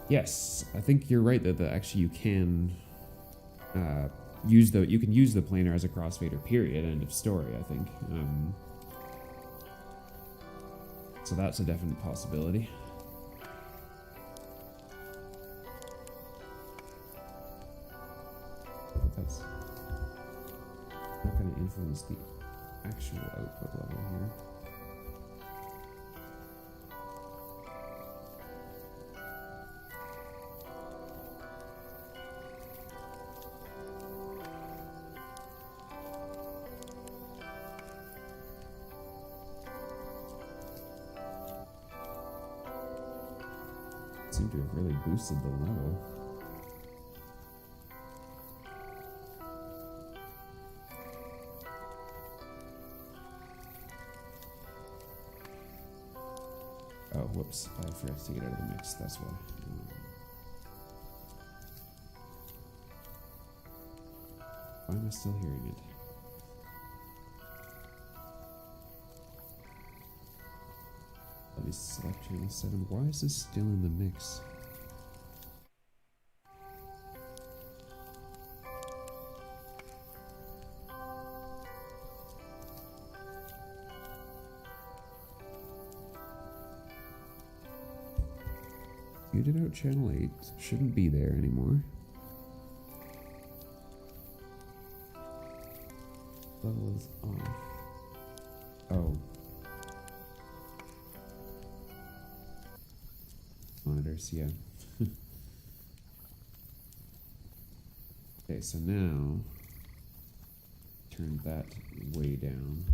Yes, I think you're right that actually you can use the planar as a crossfader. Period. End of story. I think. So that's a definite possibility. But that's not going to influence the actual output level here. Seem to have really boosted the level. Oh, whoops. I forgot to get out of the mix, that's why. Why am I still hearing it? Let me select channel 7. Why is this still in the mix? Muted out channel 8. Shouldn't be there anymore. Level is off. Oh. Monitors, yeah. Okay, so now turn that way down.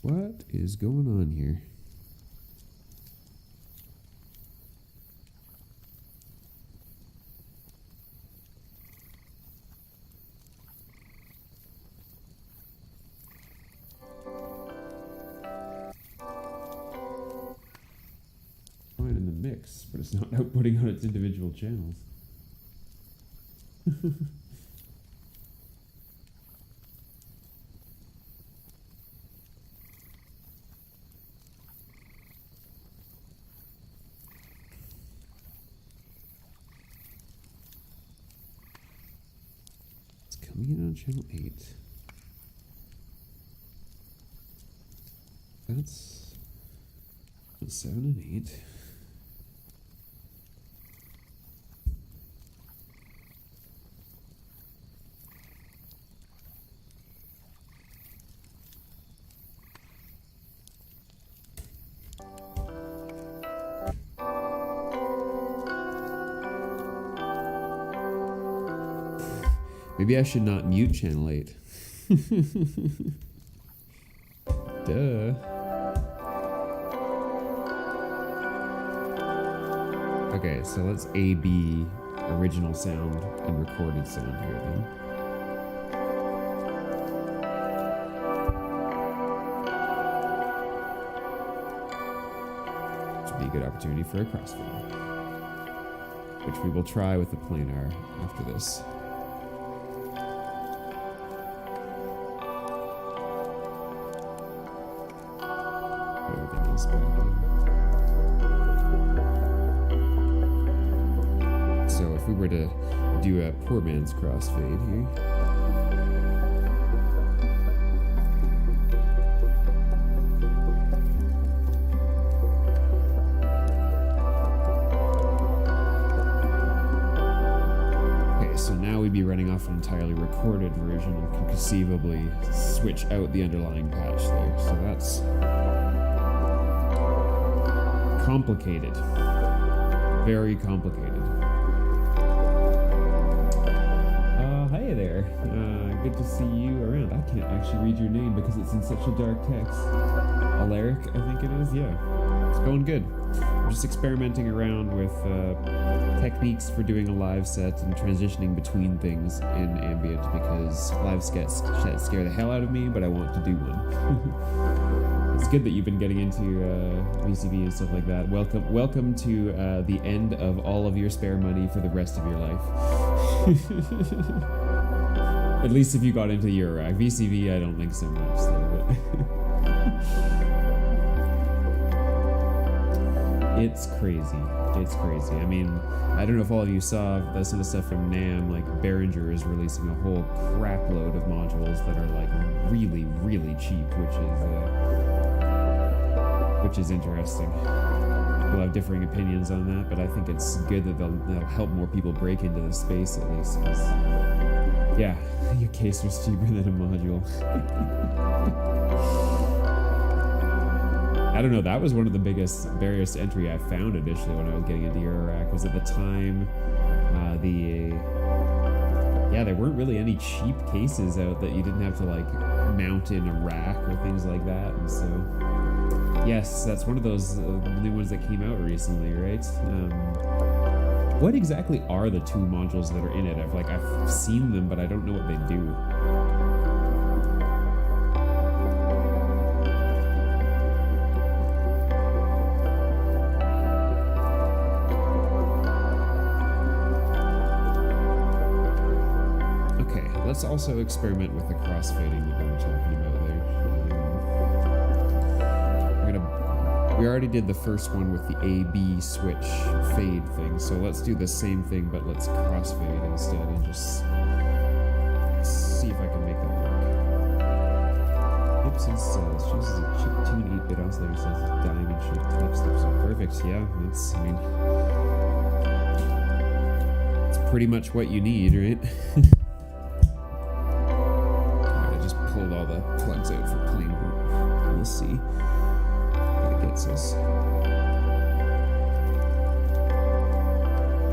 What is going on here? But it's not outputting on its individual channels. It's coming in on channel 8. That's 7 and 8. Maybe I should not mute channel 8. Duh. Okay, so let's A/B original sound and recorded sound here then. Which would be a good opportunity for a crossfade, which we will try with the planar after this. So if we were to do a poor man's crossfade here. Okay, so now we'd be running off an entirely recorded version and could conceivably switch out the underlying patch there. So that's complicated. Very complicated. Hi there. Good to see you around. I can't actually read your name because it's in such a dark text. Alaric, I think it is. Yeah. It's going good. I'm just experimenting around with techniques for doing a live set and transitioning between things in Ambient because live sets scare the hell out of me, but I want to do one. It's good that you've been getting into VCV and stuff like that. Welcome to the end of all of your spare money for the rest of your life. At least if you got into Eurorack. VCV, I don't think so much, though, but it's crazy. It's crazy. I mean, I don't know if all of you saw some of the stuff from NAMM, like Behringer is releasing a whole crap load of modules that are like really, really cheap, which is interesting. We'll have differing opinions on that, but I think it's good that that'll help more people break into the space at least. Yeah, your case was cheaper than a module. I don't know, that was one of the biggest barriers to entry I found initially when I was getting into Eurorack, was at the time, there weren't really any cheap cases out that you didn't have to like mount in a rack or things like that, and so, yes, that's one of those new ones that came out recently, right? What exactly are the two modules that are in it? I've seen them, but I don't know what they do. Let's also experiment with the crossfading that we were talking about there. We already did the first one with the A-B switch fade thing, so let's do the same thing, but let's crossfade instead and just see if I can make that work. Gibson says, chooses a chiptune 8-bit oscillator, says diamond shaped type stuff, so perfect, yeah, it's pretty much what you need, right? Pulled all the plugs out for clean work. We'll see what it gets us.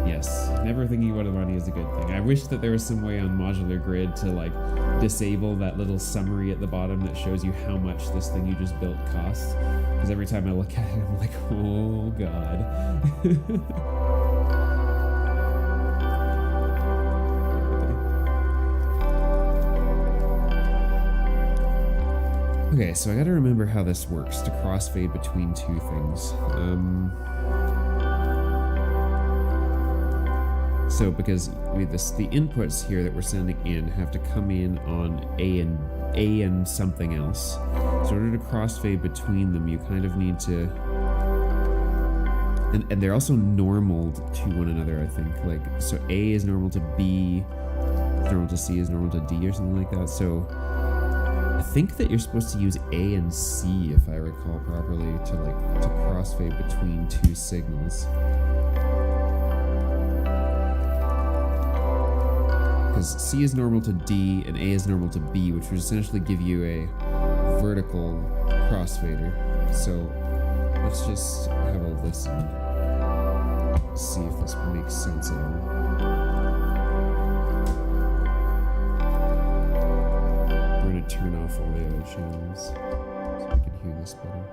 Yes, never thinking about the money is a good thing. I wish that there was some way on Modular Grid to like disable that little summary at the bottom that shows you how much this thing you just built costs. Because every time I look at it, I'm like, oh god. Okay, so I gotta remember how this works to crossfade between two things. So because the inputs here that we're sending in have to come in on A and something else. So in order to crossfade between them, you kind of need to, and they're also normaled to one another, I think. Like, so A is normal to B, is normal to C, is normal to D, or something like that. So I think that you're supposed to use A and C, if I recall properly, to crossfade between two signals. Because C is normal to D and A is normal to B, which would essentially give you a vertical crossfader. So let's just have a listen. See if this makes sense at all. Turn off all the other channels so we can hear this better.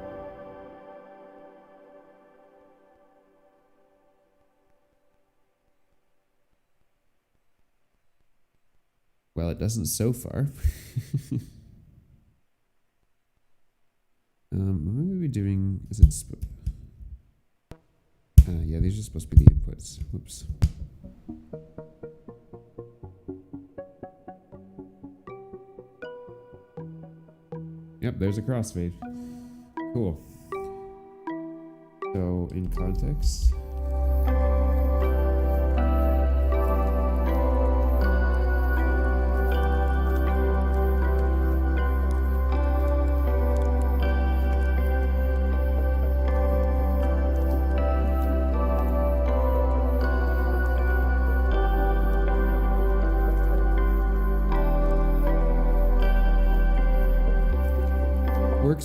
Well, it doesn't so far. What are we doing? Is it? Yeah, these are supposed to be the inputs. Oops. Yep, there's a crossfade. Cool. So, in context.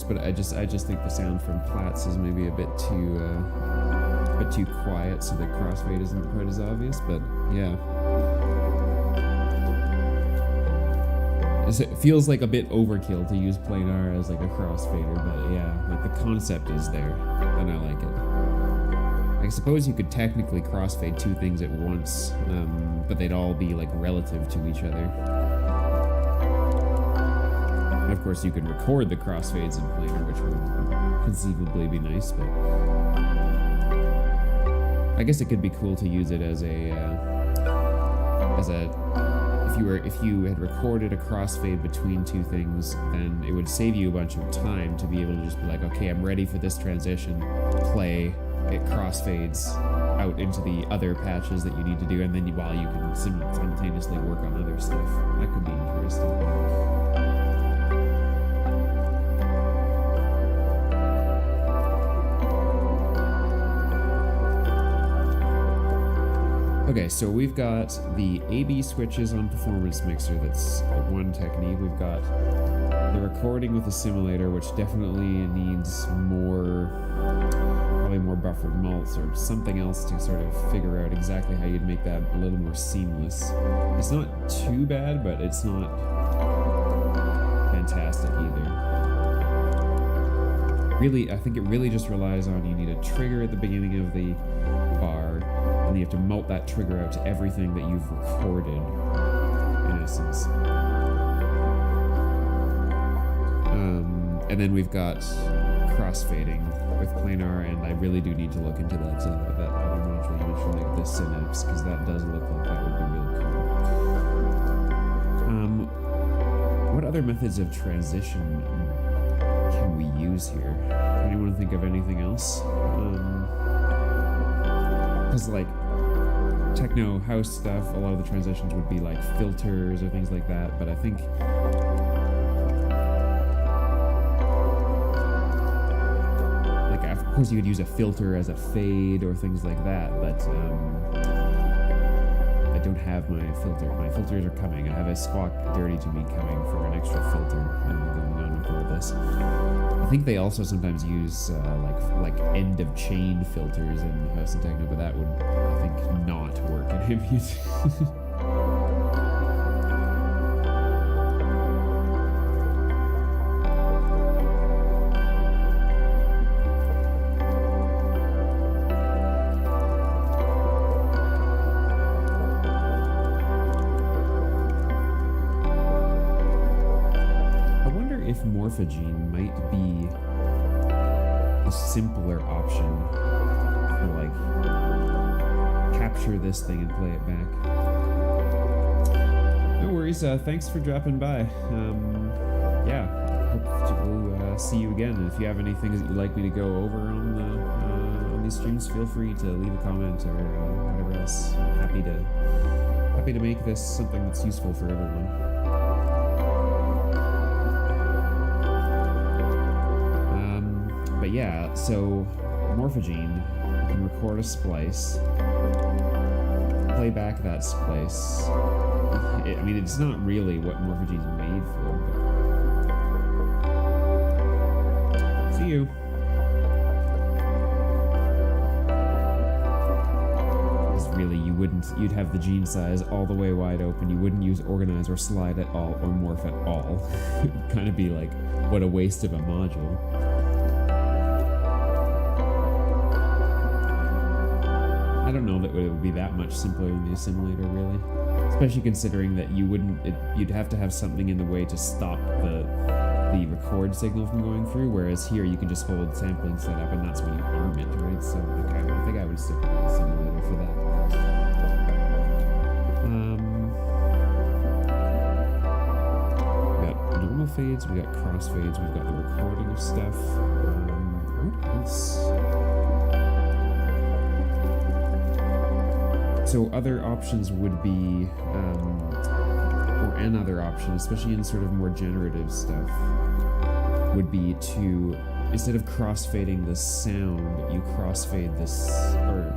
But I just think the sound from Platts is maybe a bit too quiet, so the crossfade isn't quite as obvious. But yeah, it feels like a bit overkill to use planar as like a crossfader. But yeah, like the concept is there, and I like it. I suppose you could technically crossfade two things at once, but they'd all be like relative to each other. And of course, you could record the crossfades in planar, which would conceivably be nice, but I guess it could be cool to use it as a if if you had recorded a crossfade between two things, then it would save you a bunch of time to be able to just be like, okay, I'm ready for this transition, play, it crossfades out into the other patches that you need to do, and then while you can simultaneously work on other stuff. That could be interesting. Okay, so we've got the AB switches on Performance Mixer. That's one technique. We've got the recording with the simulator, which definitely needs probably more buffered malts or something else to sort of figure out exactly how you'd make that a little more seamless. It's not too bad, but it's not fantastic either. Really, I think it really just relies on you need a trigger at the beginning of the bar, and you have to melt that trigger out to everything that you've recorded, in essence. And then we've got crossfading with planar, and I really do need to look into that other module you mentioned, like the Synapse, because that does look like that would be really cool. What other methods of transition can we use here? Anyone think of anything else? Because like techno house stuff, a lot of the transitions would be like filters or things like that, but I think of course you could use a filter as a fade or things like that, but I don't have my filter. My filters are coming. I have a Squawk Dirty to Me coming for an extra filter going on with all this. I think they also sometimes use like end of chain filters in house and techno, but that would, I think, not work in Ambient. Morphogene might be a simpler option for like capture this thing and play it back. No worries. Thanks for dropping by. Yeah, hope to see you again. And if you have any things that you'd like me to go over on these streams, feel free to leave a comment or whatever else. I'm happy to make this something that's useful for everyone. But yeah, so Morphogene, you can record a splice, play back that splice. I mean, it's not really what Morphogene's made for, but... See you. Because really, you'd have the gene size all the way wide open. You wouldn't use organize or slide at all or morph at all. It would kind of be like, what a waste of a module. I don't know that it would be that much simpler in the assimilator, really. Especially considering that you'd have to have something in the way to stop the record signal from going through, whereas here you can just hold sampling set up and that's when you arm it, right? So okay, I think I would stick with the assimilator for that. We got normal fades, we got crossfades, we've got the recording of stuff. What else? So other options would be, or another option, especially in sort of more generative stuff, would be to, instead of crossfading the sound, you crossfade this, or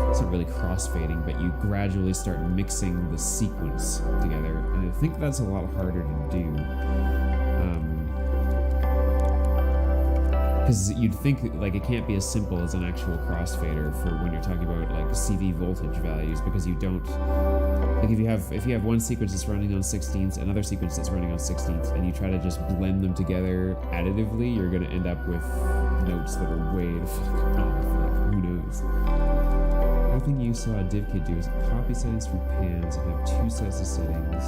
it's not really crossfading, but you gradually start mixing the sequence together. And I think that's a lot harder to do. Because you'd think like it can't be as simple as an actual crossfader for when you're talking about like CV voltage values, because you don't, like if you have one sequence that's running on 16ths, another sequence that's running on 16ths, and you try to just blend them together additively, you're going to end up with notes that are way the fuck off. Like, who knows? Another thing you saw a DivKit do is copy settings from PAMs and have two sets of settings.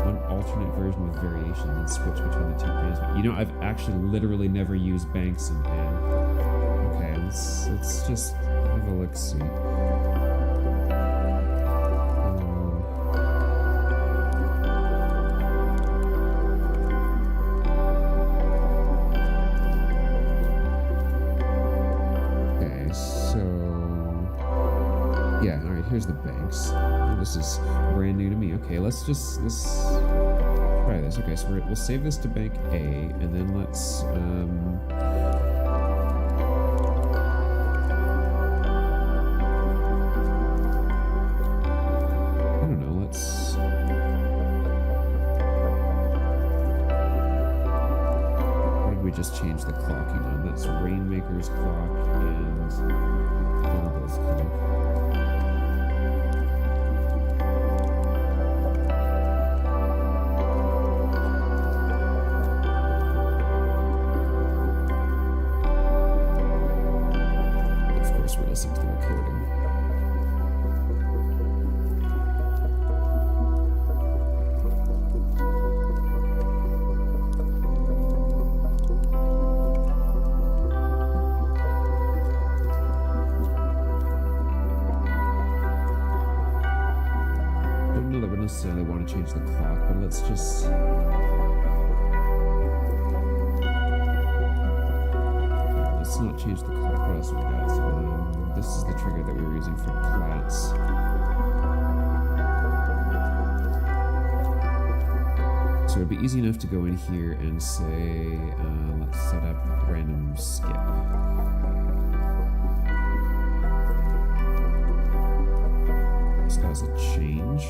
One alternate version with variation, and switch between the two PAMs. You know, I've actually literally never used banks in PAM. Okay, let's just have a look-see. Okay, so yeah, all right, here's the banks. Oh, this is brand new to me. Okay, let's try this. Okay, so we'll save this to bank A, and then let's I don't know, what did we just change the clocking on? That's Rainmaker's clock and Goggle's clock. Listen to the recording. I don't know that we necessarily want to change the clock, but let's just not change the clock. What else we got? This is the trigger that we were using for plats. So it'd be easy enough to go in here and say, let's set up random skip. So that's a change.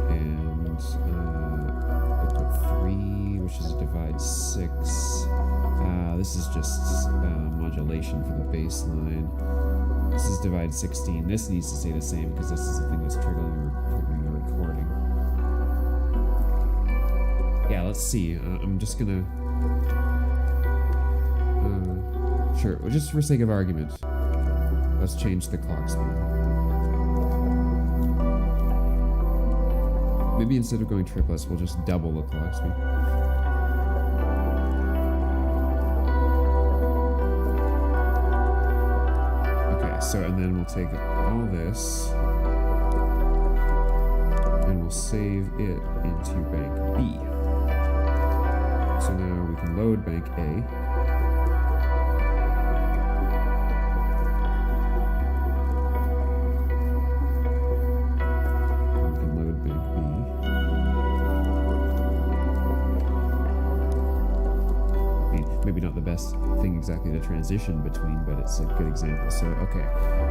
And we'll put 3, which is a divide 6. This is just modulation for the bass line. This is divide 16. This needs to stay the same because this is the thing that's triggering the recording. Yeah, let's see. I'm just gonna... sure, well, just for sake of argument, let's change the clock speed. Maybe instead of going triplets, we'll just double the clock speed. So, and then we'll take all this and we'll save it into bank B. So now we can load bank A. And we can load bank B. I mean, maybe not the best thing exactly to transition between, but it's a good example. So, okay,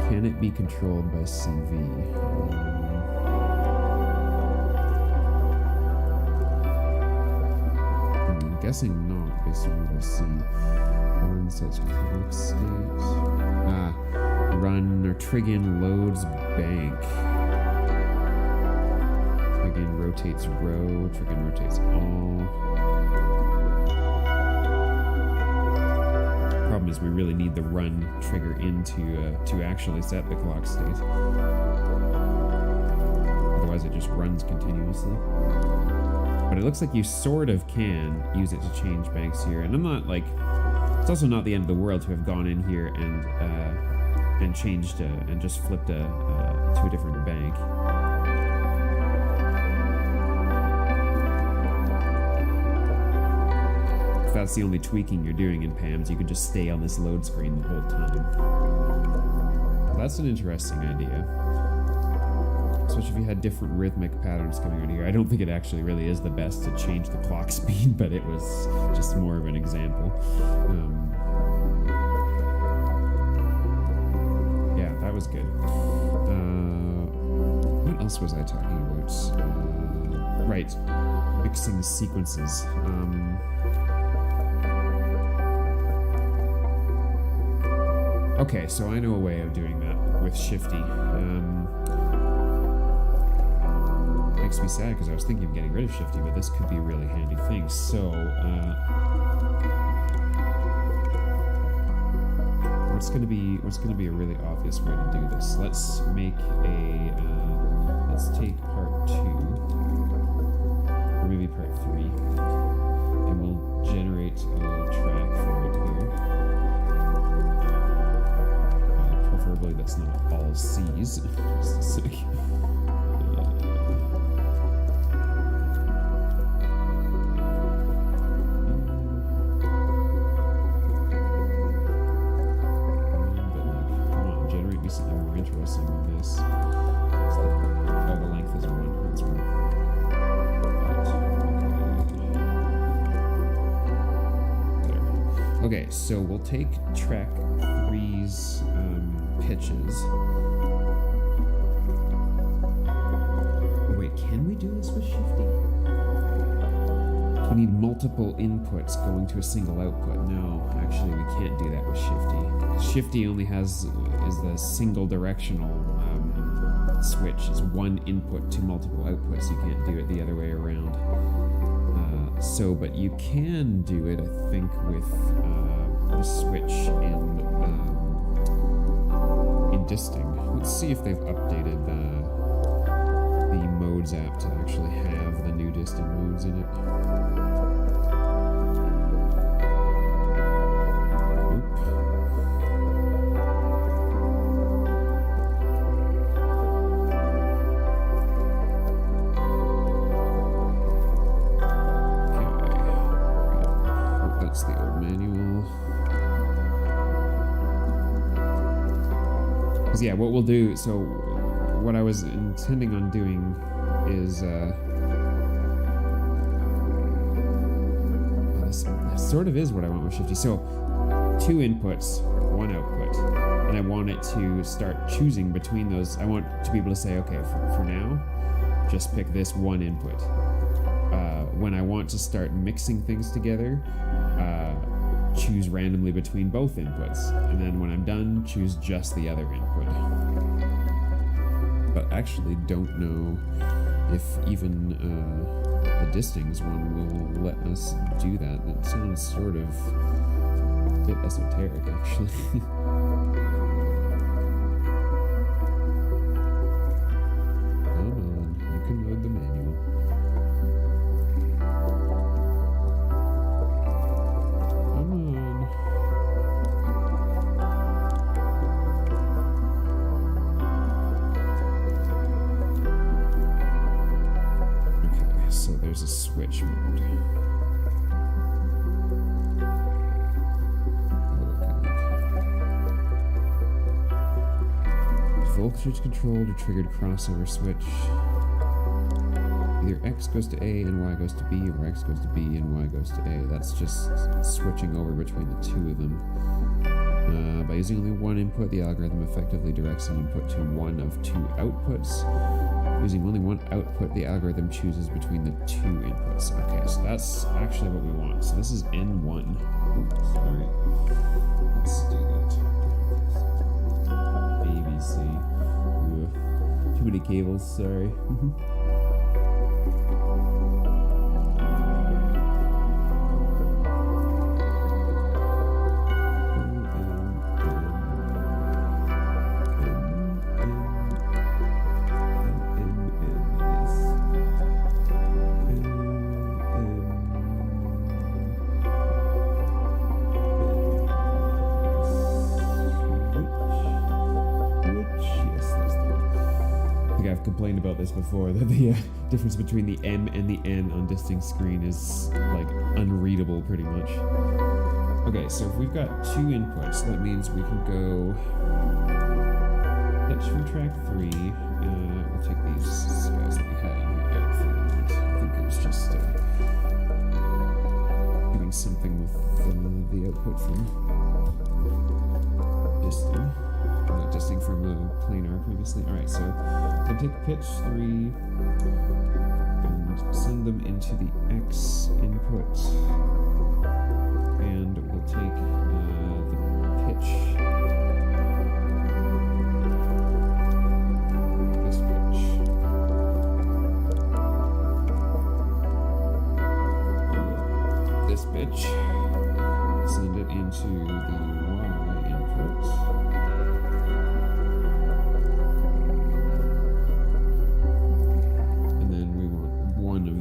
can it be controlled by CV? I'm guessing not, based on what I see. One says clock state. Run or Triggin loads bank. Triggin rotates row. Triggin rotates all. Problem is we really need the run trigger in to actually set the clock state. Otherwise it just runs continuously. But it looks like you sort of can use it to change banks here. And I'm not like, it's also not the end of the world to have gone in here and changed and just flipped to a different bank. If that's the only tweaking you're doing in PAMs, you could just stay on this load screen the whole time. That's an interesting idea. Especially if you had different rhythmic patterns coming out here. I don't think it actually really is the best to change the clock speed, but it was just more of an example. Yeah, that was good. What else was I talking about? Right, mixing sequences. Okay, so I know a way of doing that with Shifty. Makes me sad because I was thinking of getting rid of Shifty, but this could be a really handy thing. So, what's going to be a really obvious way to do this? Let's make let's take part 2, or maybe part 3, and we'll generate a little track for it here. Preferably that's not all C's. Just a sec. be something more interesting than this. Oh, the length is 1. That's right. There. Okay, so we'll take track 3's pitches. Wait, can we do this with Shifty? We need multiple inputs going to a single output. No, actually we can't do that with Shifty. Shifty only is the single directional switch. It's one input to multiple outputs. You can't do it the other way around. But you can do it, I think, with the switch in Disting. Let's see if they've updated the modes app to actually have the new Disting modes in it. Yeah, what we'll do, so what I was intending on doing is, this sort of is what I want with Shifty. So, 2 inputs, 1 output, and I want it to start choosing between those. I want to be able to say, okay, for now, just pick this 1 input. When I want to start mixing things together, choose randomly between both inputs, and then when I'm done, choose just the other input. But actually don't know if even the Distings one will let us do that. That sounds sort of a bit esoteric, actually. Come on, you can load the manual. There's a switch mode. Voltage controlled or triggered crossover switch. Either X goes to A and Y goes to B, or X goes to B and Y goes to A. That's just switching over between the 2 of them. By using only 1 input, the algorithm effectively directs an input to 1 of 2 outputs. Using only 1 output, the algorithm chooses between the 2 inputs. Okay, so that's actually what we want. So this is N1. Oops, sorry. Let's do that. ABC. Ugh. Too many cables, sorry. Complained about this before, that the difference between the M and the N on Disting screen is like unreadable pretty much. Okay, so if we've got 2 inputs, that means we can go pitch from track 3. We'll take these guys that we had in here out for the moment. I think it was just doing something with the output from Disting. Disting from planar previously. Alright, so we'll take pitch 3 and send them into the X input, and we'll take the pitch, this pitch, this pitch, send it into the Y input.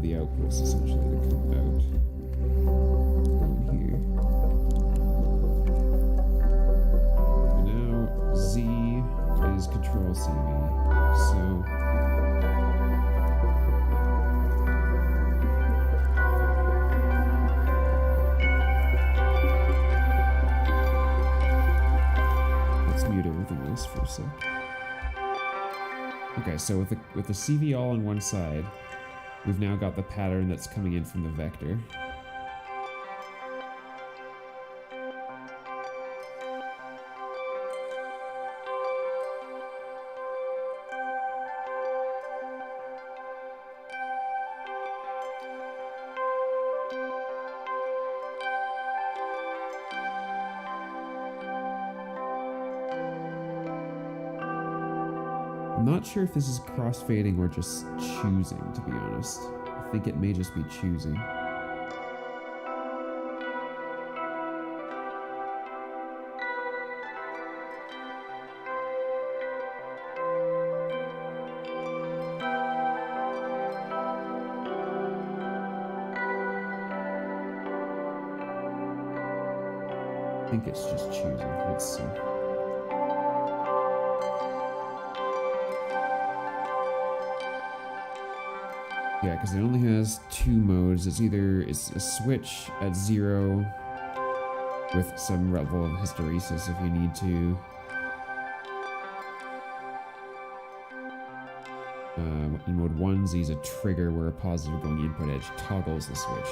Outputs essentially to come out. Going here. And now Z is control CV. So let's mute everything. everything else for a sec. Okay, so with the CV all on one side, we've now got the pattern that's coming in from the vector. I'm not sure if this is crossfading or just choosing, to be honest. I think it may just be choosing. I think it's just choosing. Let's see. Yeah, because it only has two modes. It's either a switch at 0 with some level of hysteresis if you need to. In mode 1, Z is a trigger where a positive going input edge toggles the switch.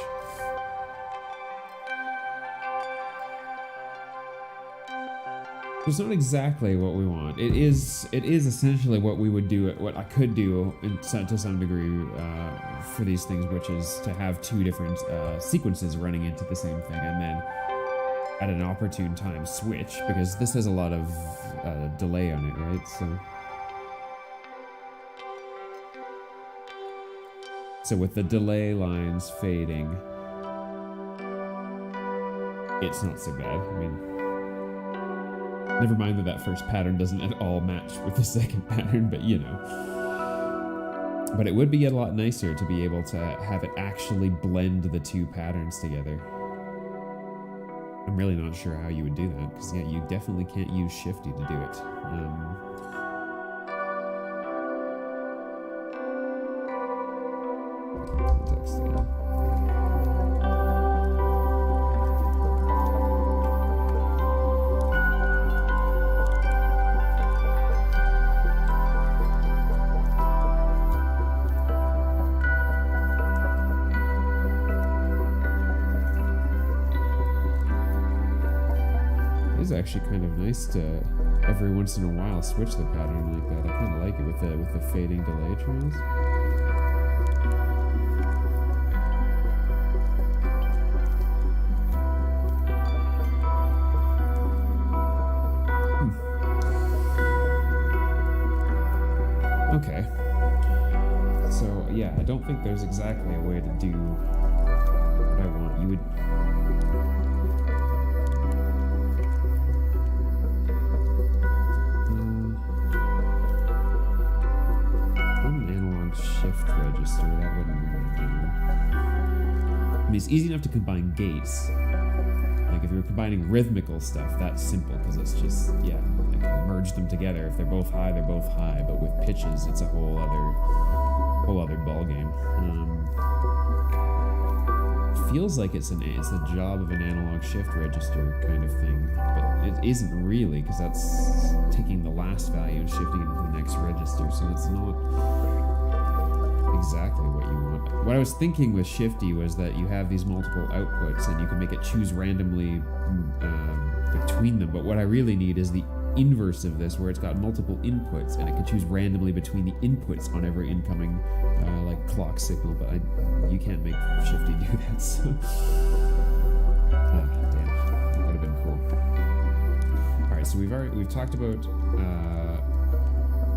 It's not exactly what we want. It is essentially what we would do, what I could do to some degree for these things, which is to have two different sequences running into the same thing, and then at an opportune time switch, because this has a lot of delay on it, right? So with the delay lines fading, it's not so bad. I mean, never mind that first pattern doesn't at all match with the second pattern, but you know. But it would be a lot nicer to be able to have it actually blend the two patterns together. I'm really not sure how you would do that, because yeah, you definitely can't use Shifty to do it. Context again. It's actually kind of nice to every once in a while switch the pattern like that. I kind of like it with the fading delay trails. Okay. So yeah, I don't think there's exactly a way to do what I want. You would. Shift register, that wouldn't really do. I mean, it's easy enough to combine gates. Like if you were combining rhythmical stuff, that's simple because it's just, yeah, I can merge them together. If they're both high, they're both high. But with pitches, it's a whole other ball game. Feels like it's the job of an analog shift register kind of thing, but it isn't really, because that's taking the last value and shifting it to the next register. So it's not exactly what you want. What I was thinking with Shifty was that you have these multiple outputs and you can make it choose randomly between them, but what I really need is the inverse of this, where it's got multiple inputs and it can choose randomly between the inputs on every incoming like clock signal, but you can't make Shifty do that, so damn, that would have been cool. Alright, so we've talked about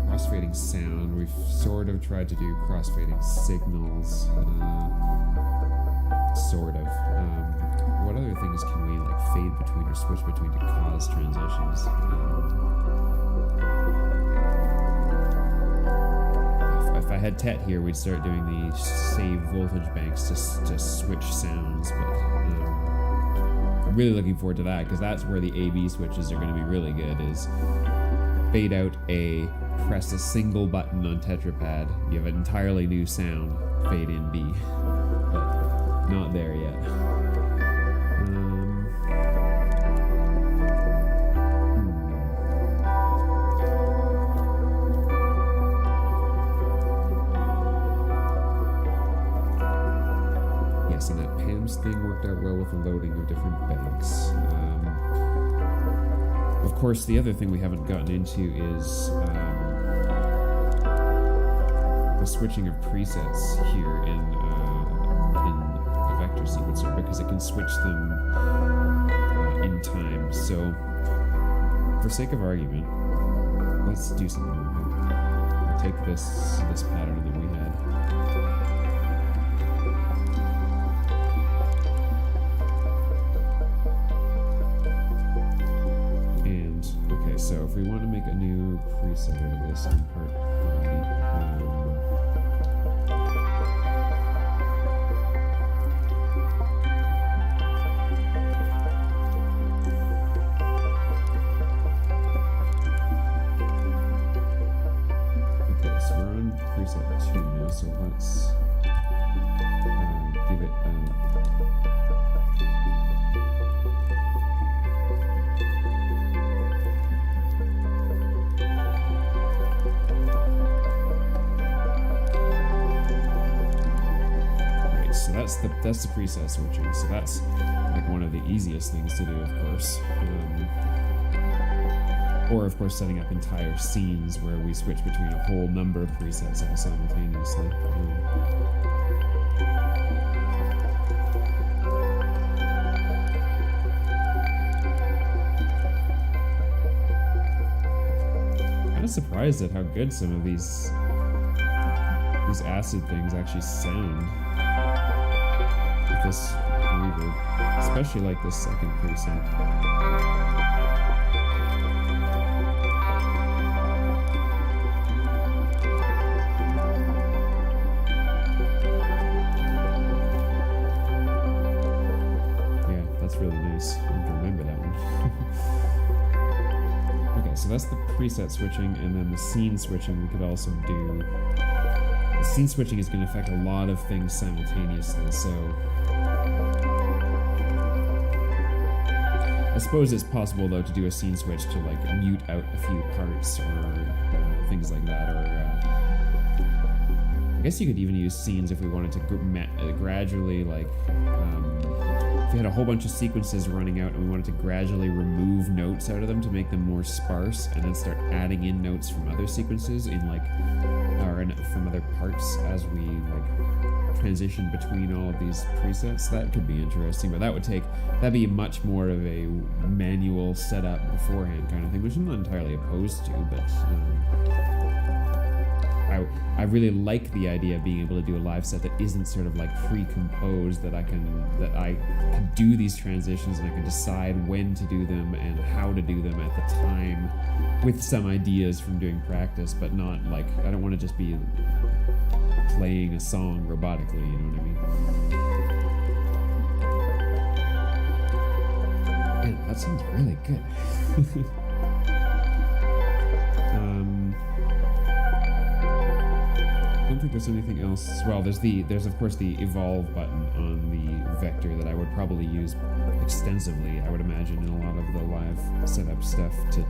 crossfading sound. We've sort of tried to do crossfading signals, sort of. What other things can we like fade between or switch between to cause transitions? If I had Tet here, we'd start doing the save voltage banks to switch sounds, but I'm really looking forward to that, because that's where the A/B switches are going to be really good, is fade out A, press a single button on tetrapad, you have an entirely new sound, fade in B. But not there yet. nice, and that PAMS thing worked out well with the loading of different banks. Of course, the other thing we haven't gotten into is the switching of presets here in a vector sequencer, because it can switch them in time. So, for sake of argument, let's do something like that. I'll take this pattern that we had. And okay, so if we want to make a new preset out of this in part 3, preset 2 now, so let's give it right, so that's the preset switching, so that's like one of the easiest things to do, of course. Or, of course, setting up entire scenes where we switch between a whole number of presets all simultaneously. Kind of surprised at how good some of these acid things actually sound with this reverb, especially like this second preset. Really nice. I have to remember that one. Okay, so that's the preset switching, and then the scene switching we could also do. The scene switching is going to affect a lot of things simultaneously, so I suppose it's possible though to do a scene switch to like mute out a few parts or things like that, or I guess you could even use scenes if we wanted to gradually like if we had a whole bunch of sequences running out and we wanted to gradually remove notes out of them to make them more sparse, and then start adding in notes from other sequences in like, or from other parts as we like transition between all of these presets, that could be interesting. But that'd be much more of a manual setup beforehand kind of thing, which I'm not entirely opposed to, but I really like the idea of being able to do a live set that isn't sort of like pre-composed, that I can do these transitions and I can decide when to do them and how to do them at the time, with some ideas from doing practice, but not like, I don't want to just be playing a song robotically, you know what I mean? Man, that sounds really good. I don't think there's anything else. Well, there's of course the evolve button on the vector that I would probably use extensively, I would imagine, in a lot of the live setup stuff, to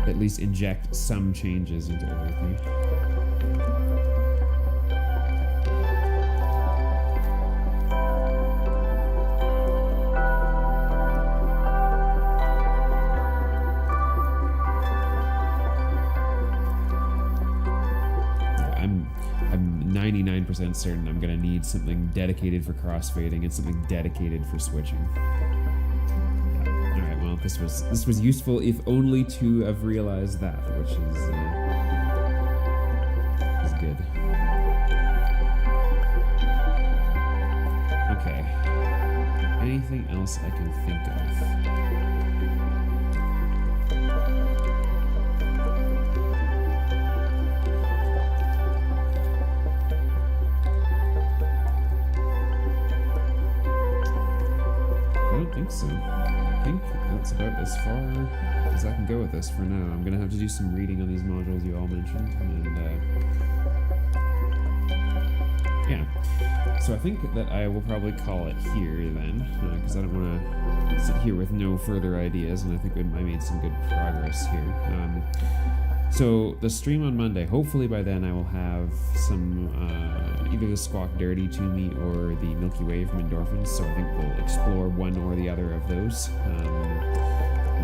at least inject some changes into everything. I'm 99% certain I'm going to need something dedicated for crossfading and something dedicated for switching. Yeah. Alright, well, this was useful, if only to have realized that, which is good. Okay. Anything else I can think of? I think so. I think that's about as far as I can go with this for now. I'm gonna have to do some reading on these modules you all mentioned, and yeah. So I think that I will probably call it here then, because I don't want to sit here with no further ideas, and I think I made some good progress here. So the stream on Monday, hopefully by then I will have some, either the Squawk Dirty to me or the Milky Way from Endorphins, so I think we'll explore one or the other of those.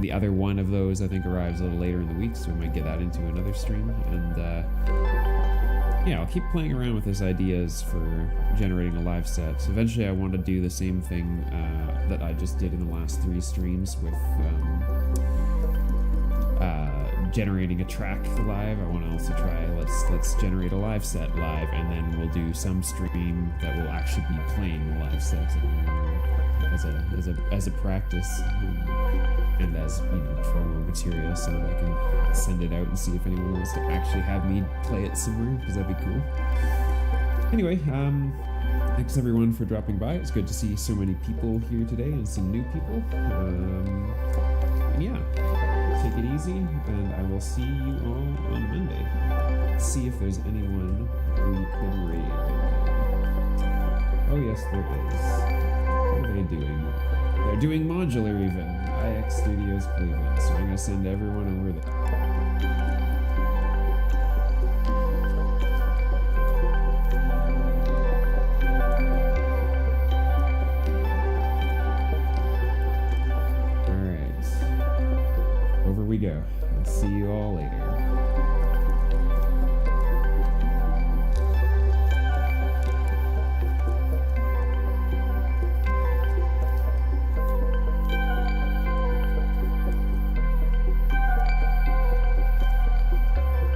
The other one of those I think arrives a little later in the week, so we might get that into another stream. And yeah, I'll keep playing around with these ideas for generating a live set. Eventually I want to do the same thing that I just did in the last 3 streams with generating a track live. I want to also try, let's generate a live set live, and then we'll do some stream that will actually be playing the live set as a practice, and as, you know, promo material, so that I can send it out and see if anyone wants to actually have me play it somewhere, because that'd be cool. Anyway, thanks everyone for dropping by. It's good to see so many people here today and some new people. And yeah, take it easy, and I will see you all on Monday. Let's see if there's anyone we can raid. Oh yes, there is. What are they doing? They're doing Modular even. IX Studios Cleveland. So I'm going to send everyone over there.